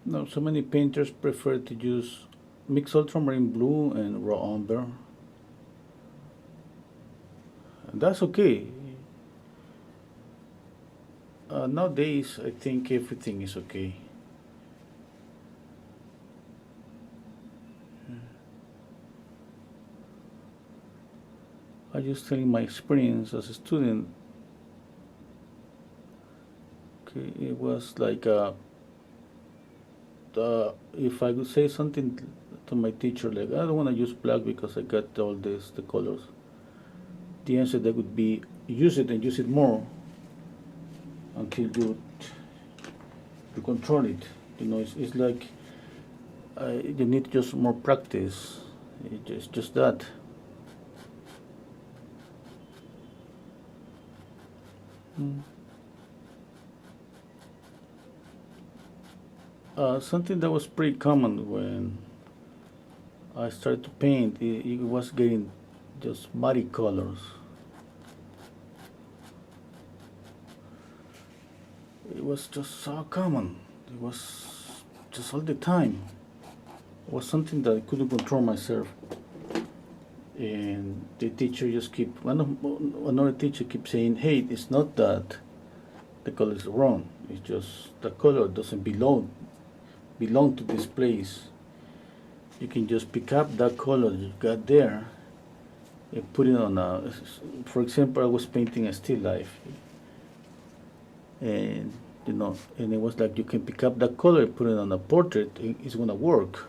Speaker 1: No, so many painters prefer to use mixed ultramarine blue and raw umber. And that's okay. Nowadays, I think everything is okay. I just telling my experience as a student. Okay, it was like if I could say something to my teacher, like, "I don't want to use black because I got all the colors," the answer that would be, use it and use it more until you control it. It's like you need just more practice. It's just that. Mm. Something that was pretty common when I started to paint, it was getting just muddy colors. It was just so common. It was just all the time. It was something that I couldn't control myself. And the teacher just another teacher kept saying, "Hey, it's not that the color is wrong. It's just the color doesn't belong to this place. You can just pick up that color you got there and put it on a." For example, I was painting a still life, and and it was like, you can pick up that color and put it on a portrait. It's gonna work.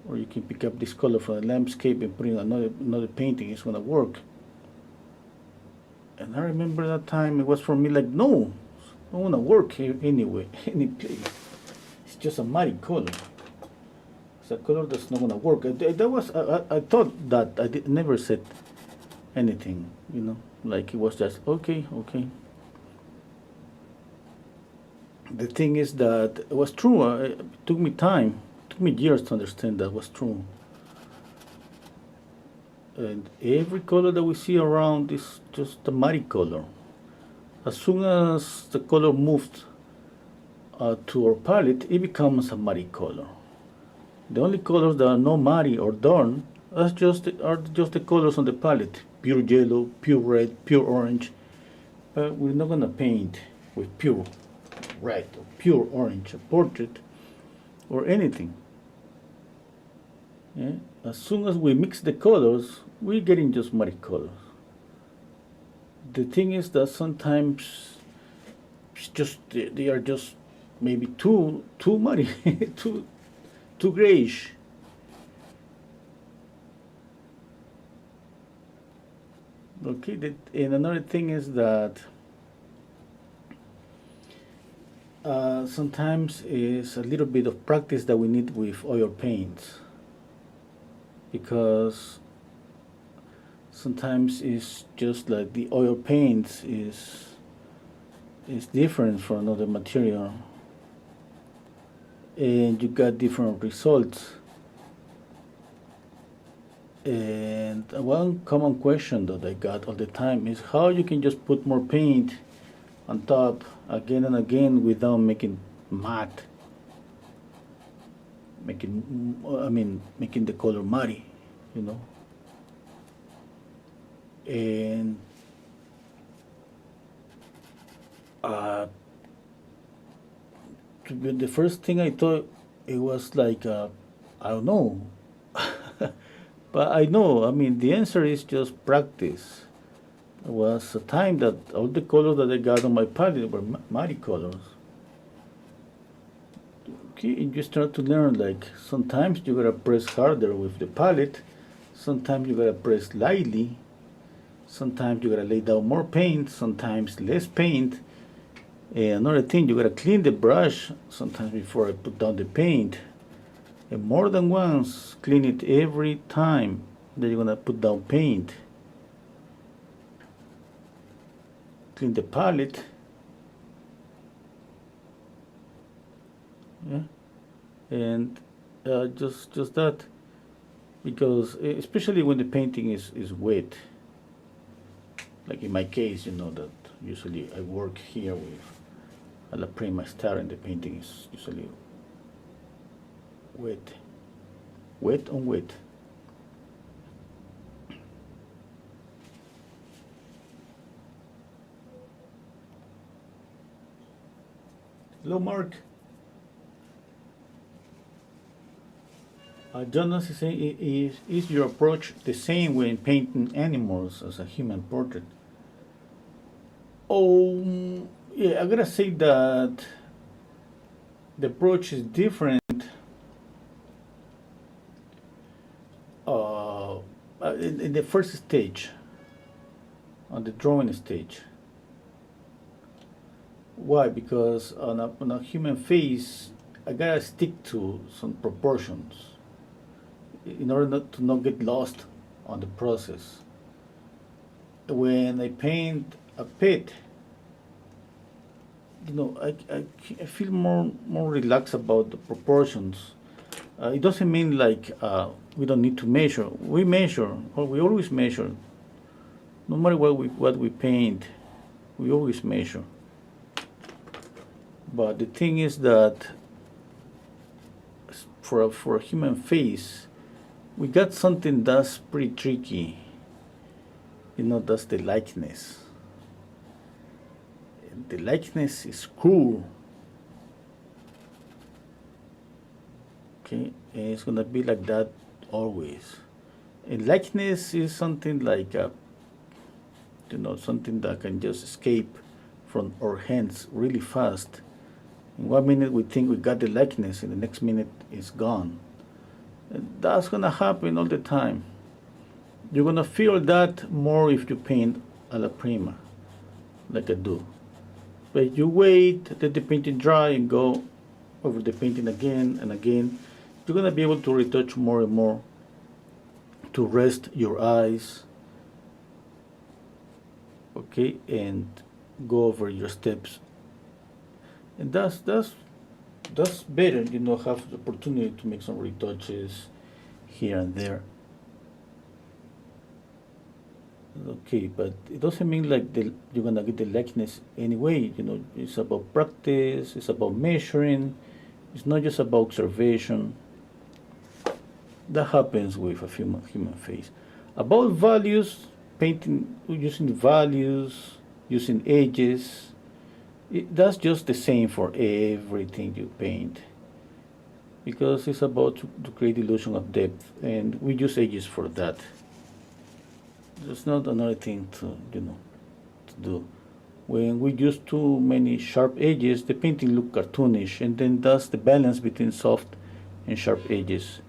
Speaker 1: Or you can pick up this color from a landscape and put it on another painting. It's gonna work. And I remember that time, it was for me like, no, I wanna work here anyway, any place. It's just a muddy color. It's a color that's not gonna work. I thought that never said anything, like it was just okay. The thing is that it was true. It took me time. It took me years to understand that was true. And every color that we see around is just a muddy color. As soon as the color moved to our palette, it becomes a muddy color. The only colors that are not muddy or dark are just the colors on the palette: pure yellow, pure red, pure orange. But we're not gonna paint with pure red or pure orange a portrait or anything. Yeah? As soon as we mix the colors, we're getting just muddy colors. The thing is that sometimes they are just maybe too muddy, too grayish. Okay, and another thing is that sometimes it's a little bit of practice that we need with oil paints, because sometimes it's just like the oil paints is different from another material, and you got different results. And one common question that I got all the time is how you can just put more paint on top again and again without making matte, making the color muddy, And the first thing I thought, it was like, I don't know. But I know, I mean, the answer is just practice. There was a time that all the colors that I got on my palette were muddy colors. Okay, and you start to learn, like, sometimes you gotta press harder with the palette, sometimes you gotta press lightly, sometimes you gotta lay down more paint, sometimes less paint. And another thing, you gotta clean the brush sometimes before I put down the paint. And more than once, clean it every time that you're gonna put down paint. Clean the palette. Yeah, and just that, because especially when the painting is wet. Like in my case, you know that usually I work here with a La Prima Star, and the painting is usually wet, wet on wet. Hello, Mark. Jonas is saying, is your approach the same when painting animals as a human portrait? Oh, yeah, I gotta say that the approach is different in the first stage, on the drawing stage. Why? Because on a human face, I gotta stick to some proportions in order not get lost on the process. When I paint a pet, you know, I feel more relaxed about the proportions. It doesn't mean like we don't need to measure. We measure, or we always measure. No matter what we paint, we always measure. But the thing is that for a human face, we got something that's pretty tricky. You know, that's the likeness. The likeness is cool. Okay, and it's gonna be like that always. And likeness is something like you know, something that can just escape from our hands really fast. In 1 minute we think we got the likeness, and the next minute it's gone. And that's gonna happen all the time. You're gonna feel that more if you paint a la prima, like I do. But you wait, let the painting dry, and go over the painting again and again. You're gonna be able to retouch more and more, to rest your eyes, okay, and go over your steps. And that's better, you know, have the opportunity to make some retouches here and there. Okay, but it doesn't mean like you're gonna get the likeness anyway. You know, it's about practice. It's about measuring. It's not just about observation. That happens with a human face. About values, painting using values, using edges. That's just the same for everything you paint, because it's about to create illusion of depth, and we use edges for that. There's not another thing to do. When we use too many sharp edges, the painting look cartoonish, and then that's the balance between soft and sharp edges.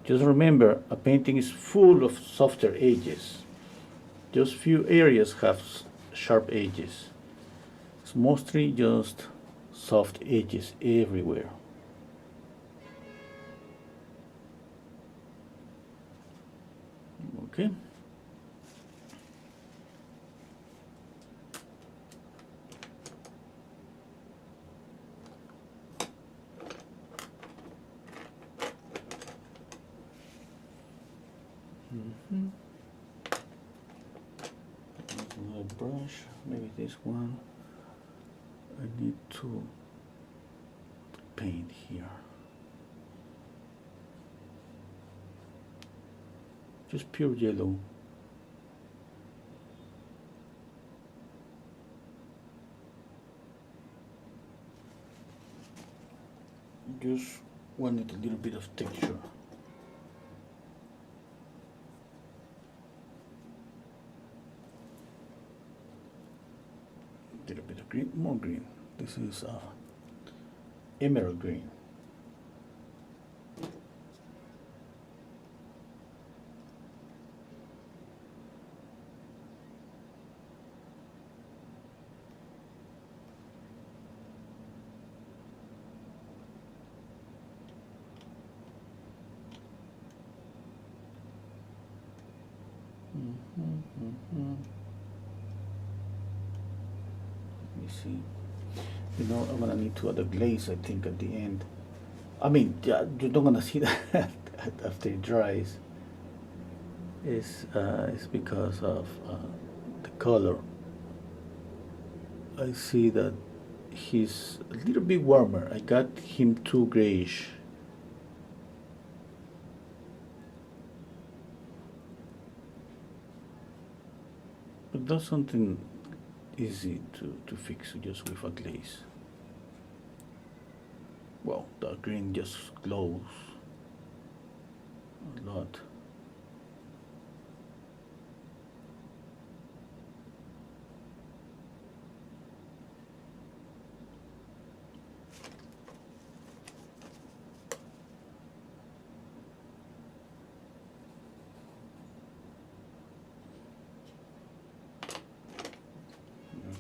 Speaker 1: Just remember, a painting is full of softer edges. Just few areas have sharp edges. It's mostly just soft edges everywhere. Okay. Another brush, maybe this one. I need to paint here. Just pure yellow. Just wanted a little bit of texture. green, more green. This is emerald green. Let me see. You know, I'm gonna need to add a glaze, I think, at the end. I mean, yeah, you're not gonna see that after it dries. It's because of the color. I see that he's a little bit warmer. I got him too grayish. But that's something easy to fix just with a glaze. Well, the green just glows a lot.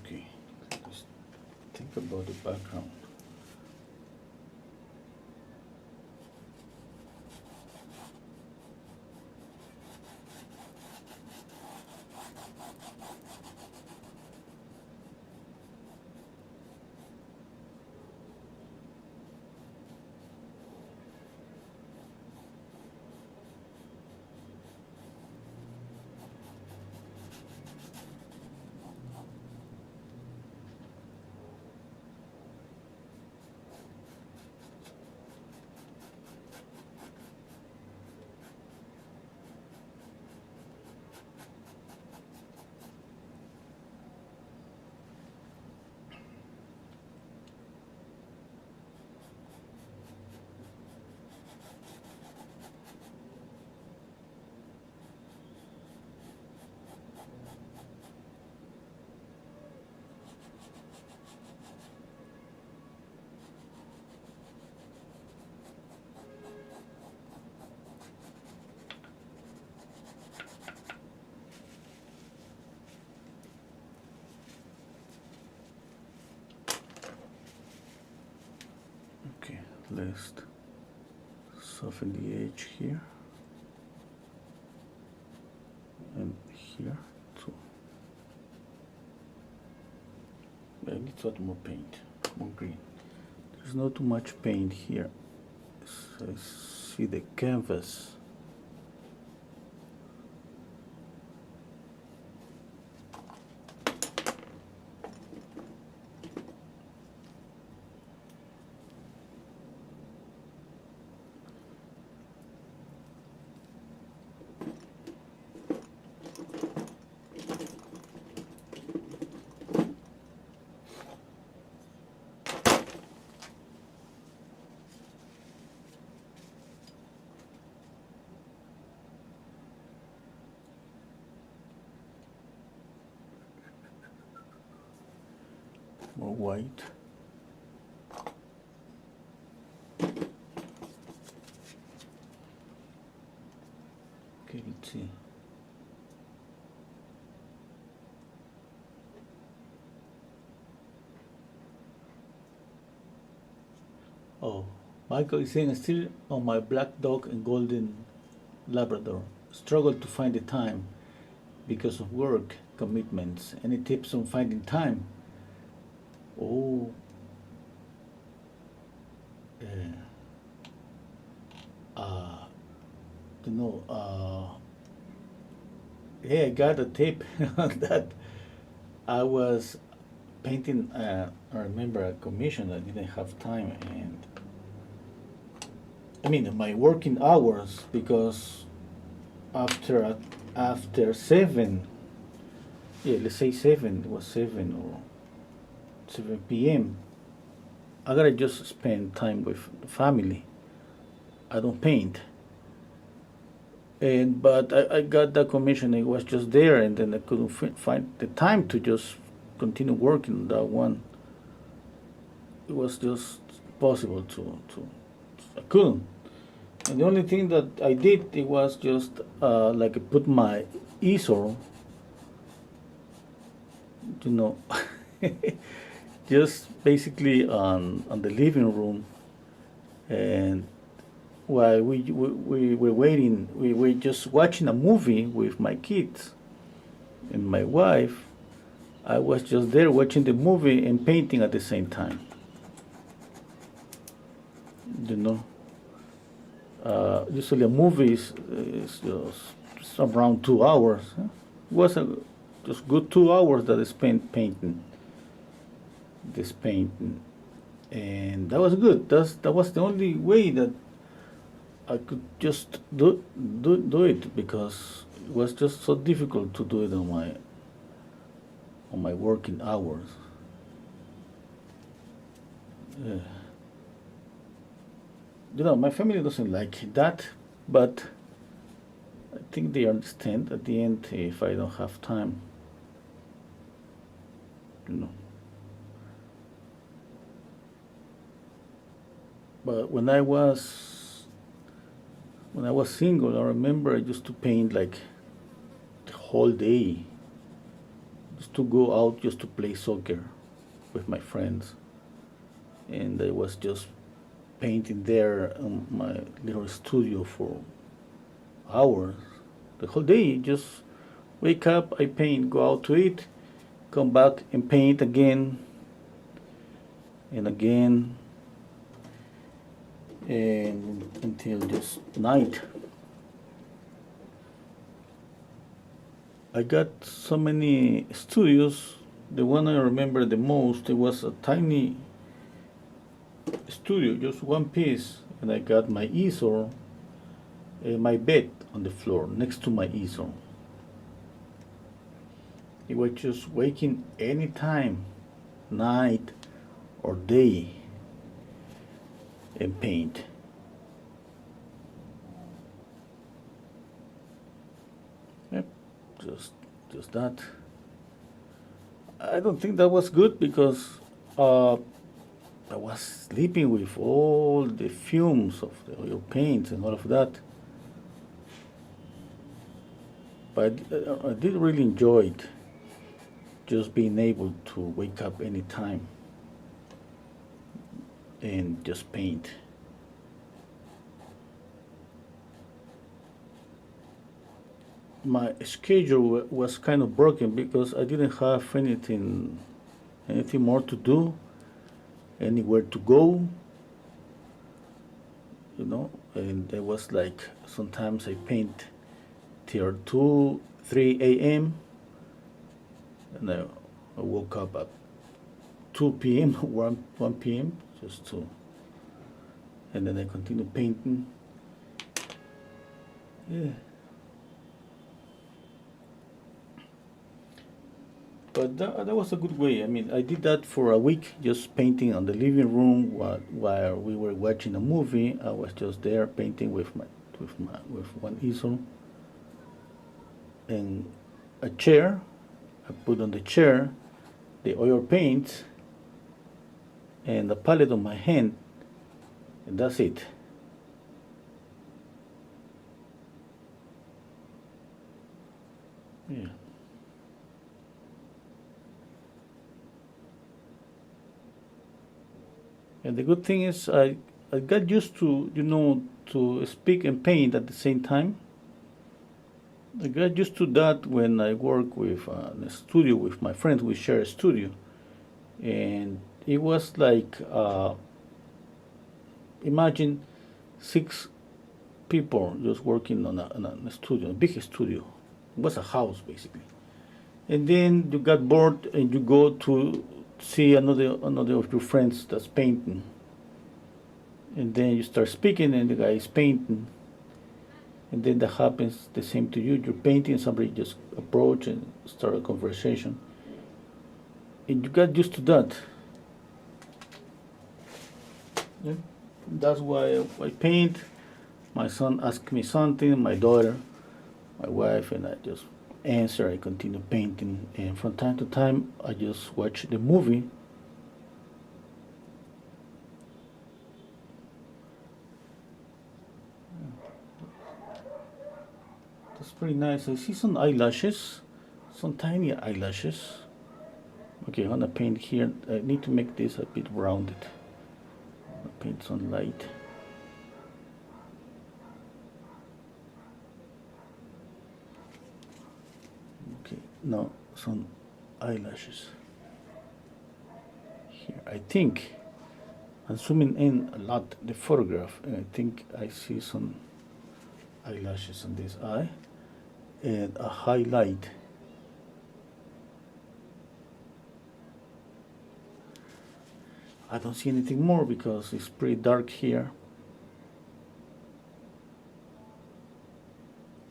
Speaker 1: Okay, let's think about the background. Okay, let's soften the edge here and here too. I need to add more paint, more green. There's not too much paint here. So I see the canvas. More white. Okay, let's see. Oh, Michael is saying, still on my black dog and golden Labrador. Struggle to find the time because of work commitments. Any tips on finding time? Oh, you know, yeah, I got a tip on that. I was painting, I remember a commission. I didn't have time, and I mean my working hours, because after 7, yeah, let's say 7, it was 7 or 7 p.m. I gotta just spend time with the family. I don't paint. And but I got that commission. It was just there, and then I couldn't find the time to just continue working on that one. it was just possible to I couldn't. And the only thing that I did, it was just like I put my easel, you know, just basically on the living room, and while we were waiting, we were just watching a movie with my kids and my wife. I was just there watching the movie and painting at the same time. You know, usually a movie is just around 2 hours. Huh? It was just good 2 hours that I spent painting this painting, and that was good. That was the only way that I could just do it, because it was just so difficult to do it on my working hours. Yeah. You know, my family doesn't like that, but I think they understand at the end if I don't have time. You know. But when I was single, I remember I used to paint like the whole day, just to go out just to play soccer with my friends, and I was just painting there in my little studio for hours, the whole day. Just wake up, I paint, go out to eat, come back and paint again and again, and until just night. I got so many studios. The one I remember the most, it was a tiny studio, just one piece, and I got my easel, my bed on the floor next to my easel. It was just waking anytime, night or day, and paint. Yep, just that. I don't think that was good, because I was sleeping with all the fumes of the oil paints and all of that. But I did really enjoy it, just being able to wake up anytime and just paint. My schedule was kind of broken, because I didn't have anything more to do, anywhere to go, and it was like sometimes I paint till 2, 3 a.m. and I woke up at 2 p.m., 1 p.m., and then I continue painting. Yeah. But that was a good way. I mean, I did that for a week, just painting on the living room while we were watching a movie. I was just there painting with one easel and a chair. I put on the chair the oil paints and the palette on my hand, and that's it. Yeah. And the good thing is I got used to speak and paint at the same time. I got used to that when I work with in a studio with my friends. We share a studio, and it was like imagine 6 people just working on a studio, a big studio. It was a house basically. And then you got bored and you go to see another of your friends that's painting, and then you start speaking and the guy is painting, and then that happens the same to you. You're painting, somebody just approach and start a conversation, and you got used to that. Yeah. That's why I paint. My son asks me something, my daughter, my wife, and I just answer. I continue painting, and from time to time I just watch the movie pretty nice. I see some eyelashes, some tiny eyelashes. Okay, I'm gonna paint here. I need to make this a bit rounded. I'll paint some light. Okay, now some eyelashes. Here, I think I'm zooming in a lot the photograph, and I think I see some eyelashes on this eye and a highlight. I don't see anything more because it's pretty dark here.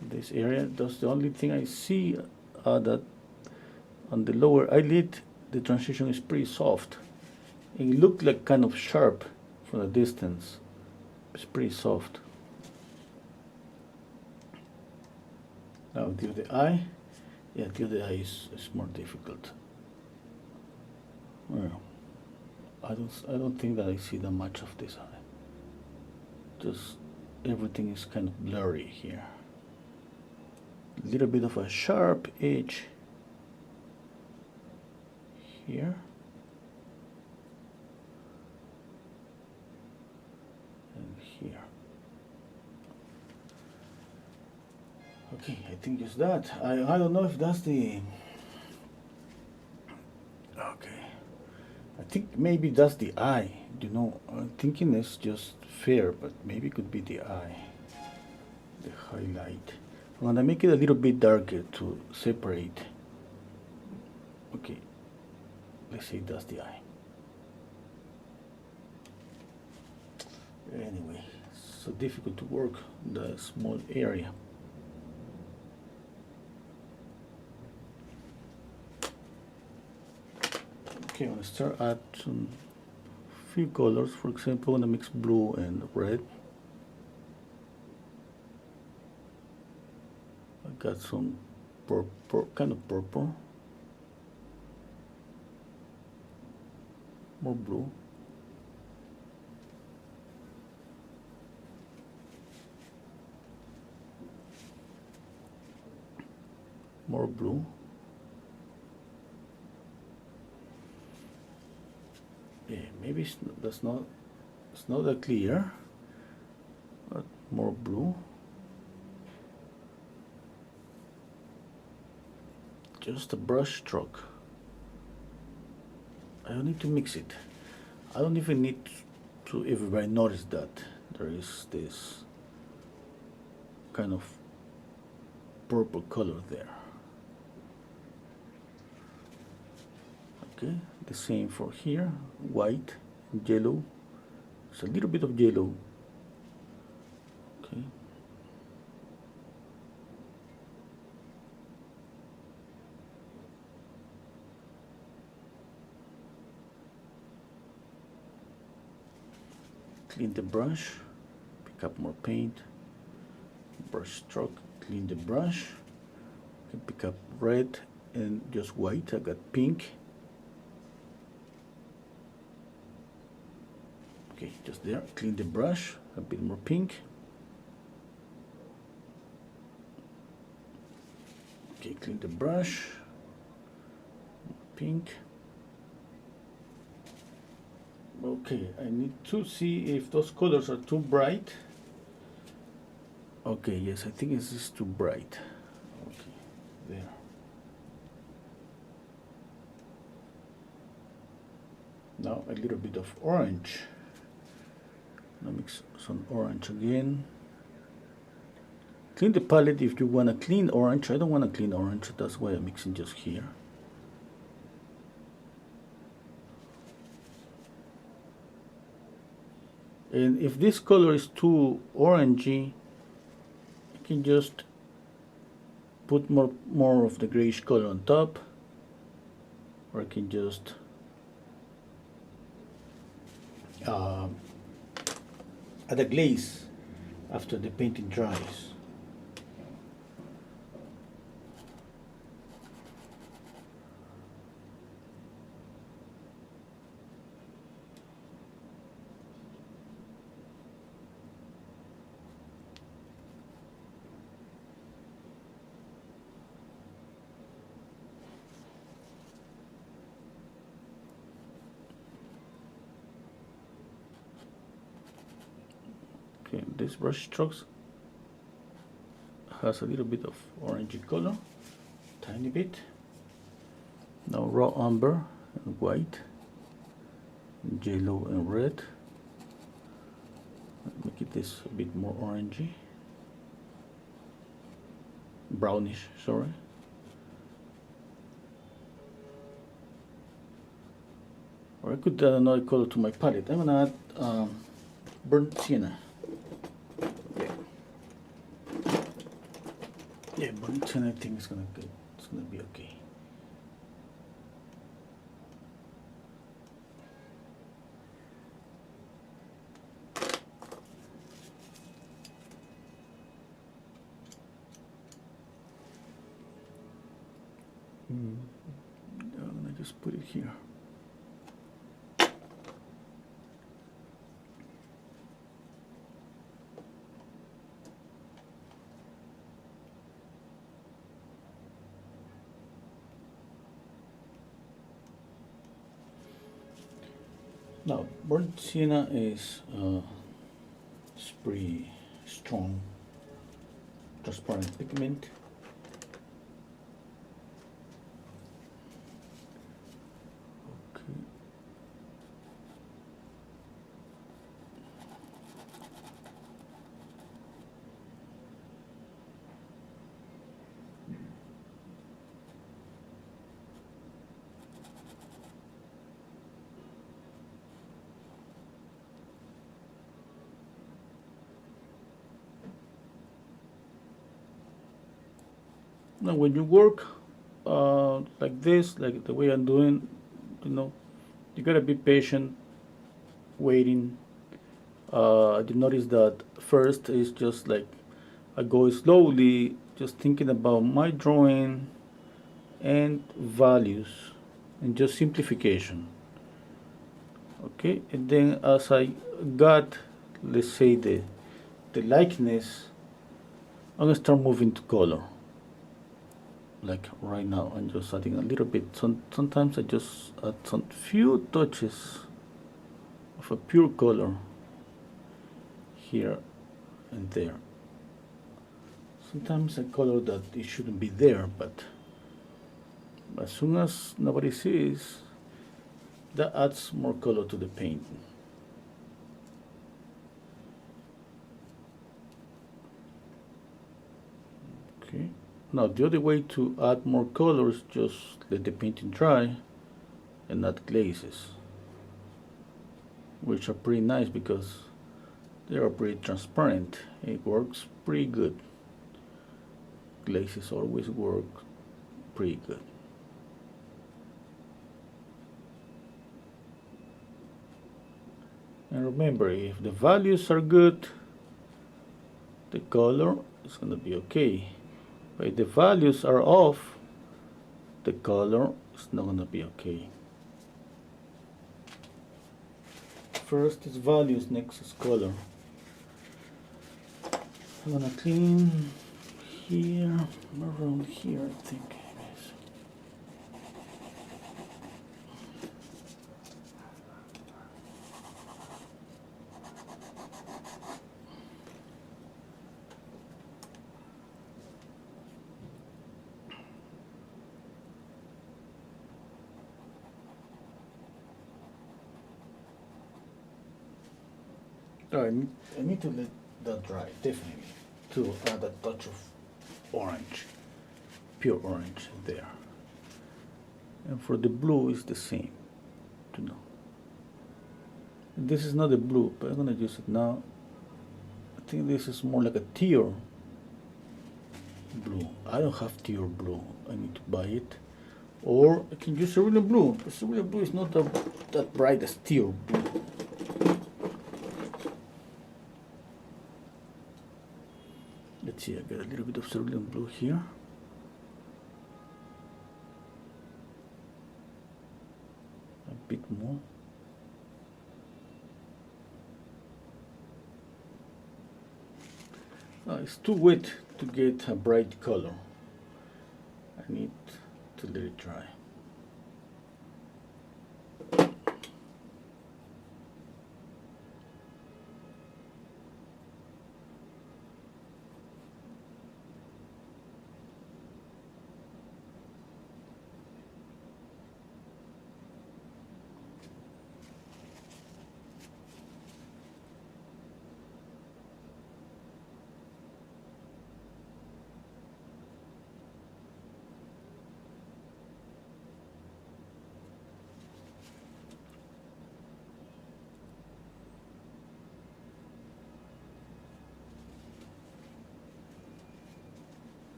Speaker 1: This area, that's the only thing I see, that on the lower eyelid the transition is pretty soft. It looked like kind of sharp from the distance. It's pretty soft. Now the other eye, yeah, the other eye is more difficult. Well, I don't think that I see that much of this eye. Just everything is kind of blurry here. A little bit of a sharp edge here. And here. Okay, I think it's that. I don't know if that's the... Okay. I think maybe that's the eye. You know, I'm thinking it's just fair, but maybe it could be the eye. The highlight. I'm gonna make it a little bit darker to separate. Okay, let's say that's the eye. Anyway, it's so difficult to work the small area. Okay, I'm gonna start add some few colors. For example, I'm gonna mix blue and red. I got some purple, kind of purple, more blue. More blue. Yeah, maybe it's not that clear, but more blue. Just a brush stroke. I don't need to mix it. I don't even need to everybody notice that there is this kind of purple color there. Okay, the same for here, white, yellow. It's a little bit of yellow. Okay. Clean the brush, pick up more paint, brush stroke, clean the brush, you can pick up red and just white. I got pink. Okay, just there, clean the brush, a bit more pink. Okay, clean the brush, pink. Okay, I need to see if those colors are too bright. Okay, yes, I think this is too bright. Okay, there. Now a little bit of orange. Now mix some orange again. Clean the palette if you want a clean orange. I don't want a clean orange, that's why I'm mixing just here. And if this color is too orangey, you can just put more of the grayish color on top, or I can just add a glaze after the painting dries. Okay, this brush strokes has a little bit of orangey color, tiny bit. Now raw umber and white, and yellow and red. Make it this a bit more orangey, brownish, sorry. Or I could add another color to my palette. I'm gonna add burnt sienna. Yeah, burnt sienna I think it's gonna be okay. I'm gonna just put it here. Now, burnt sienna is it's pretty strong, transparent pigment. Okay. Now, when you work like this, like the way I'm doing, you gotta be patient, waiting. You notice that first is just like I go slowly, just thinking about my drawing and values and just simplification. Okay, and then as I got, let's say the likeness, I'm gonna start moving to color. Like right now, I'm just adding a little bit. Sometimes I just add some few touches of a pure color here and there. Sometimes a color that it shouldn't be there, but as soon as nobody sees, that adds more color to the painting. Okay. Now the other way to add more colors, just let the painting dry and add glazes, which are pretty nice because they are pretty transparent. It works pretty good. Glazes always work pretty good. And remember, if the values are good, the color is going to be okay. But if the values are off, the color is not going to be okay. First is values, next is color. I'm going to clean here, around here, I think. I need to let that dry, definitely, to add a touch of orange, pure orange there. And for the blue is the same, And this is not a blue, but I'm gonna use it now. I think this is more like a teal blue. I don't have teal blue, I need to buy it. Or I can use cerulean blue. The cerulean blue is not that bright as teal blue. Let's see, I got a little bit of cerulean blue here. A bit more. It's too wet to get a bright color. I need to let it dry.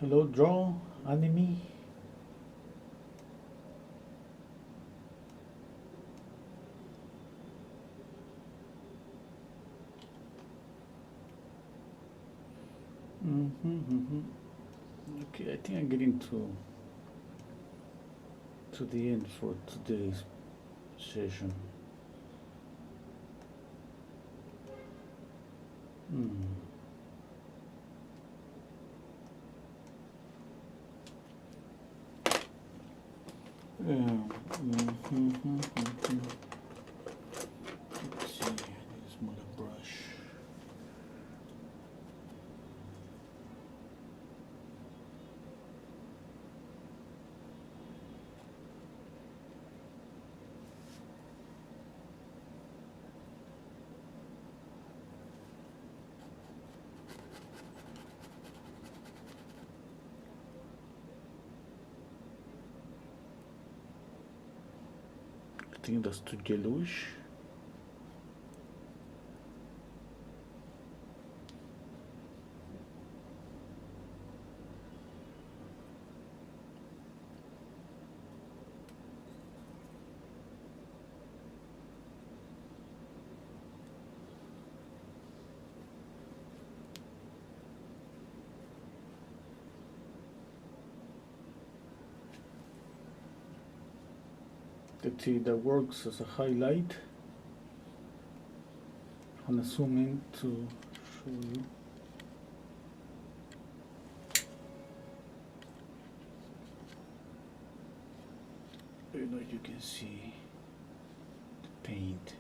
Speaker 1: Hello, draw, anime. Okay, I think I'm getting to the end for today's session. Yeah. Let's see, I need a smaller brush. I think that's too yellowish. Let's see, that works as a highlight. I'm gonna zoom in to show you. You know, you can see the paint.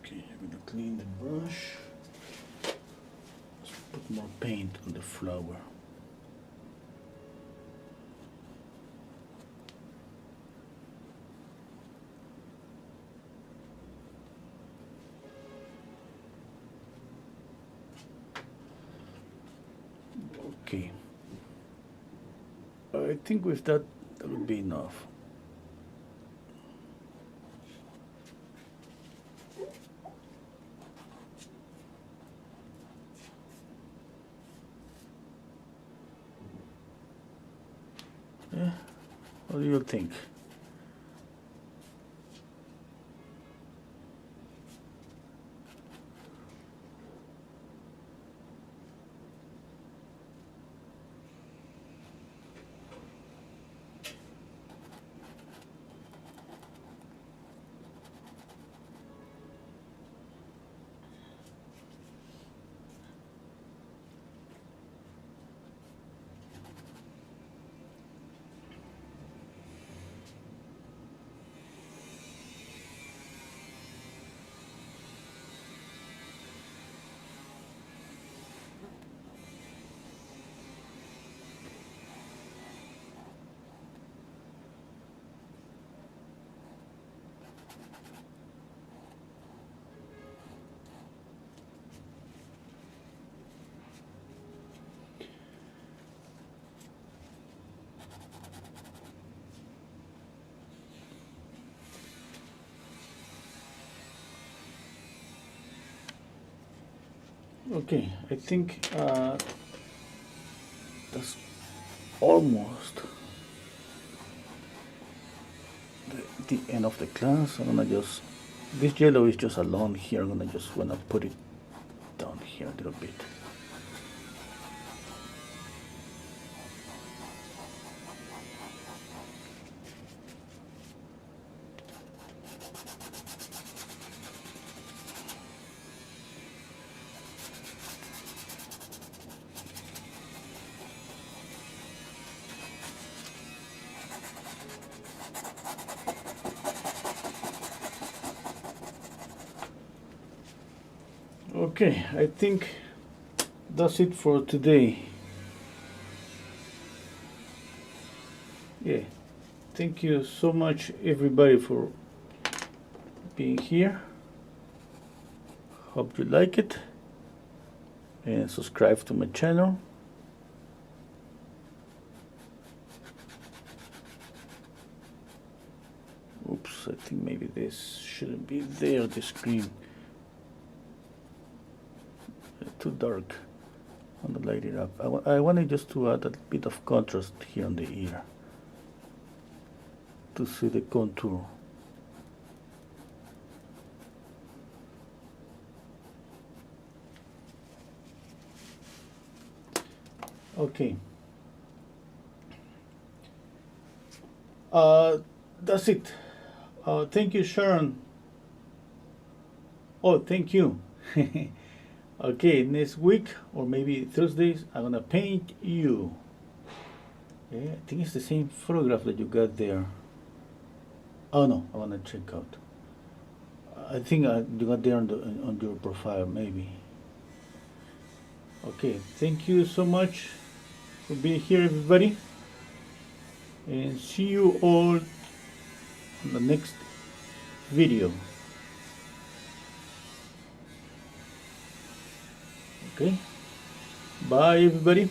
Speaker 1: Okay, I'm gonna clean the brush. Let's put more paint on the flower. Okay, I think with that would be enough. Yeah, what do you think? Okay, I think that's almost the end of the class. I'm gonna just, this yellow is just alone here. I'm gonna just wanna put it down here a little bit. Okay, I think that's it for today. thank you so much everybody for being here. Hope you like it, and subscribe to my channel. Oops, I think maybe this shouldn't be there, the screen. Too dark. I'm gonna light it up. I wanted just to add a bit of contrast here on the ear to see the contour. Okay. That's it. Thank you, Sharon. Oh, thank you. Okay, next week or maybe Thursdays, I'm gonna paint you. Yeah, I think it's the same photograph that you got there. Oh no, I wanna check out. I think you got there on your profile, maybe. Okay, thank you so much for being here, everybody, and see you all on the next video. Okay, bye everybody.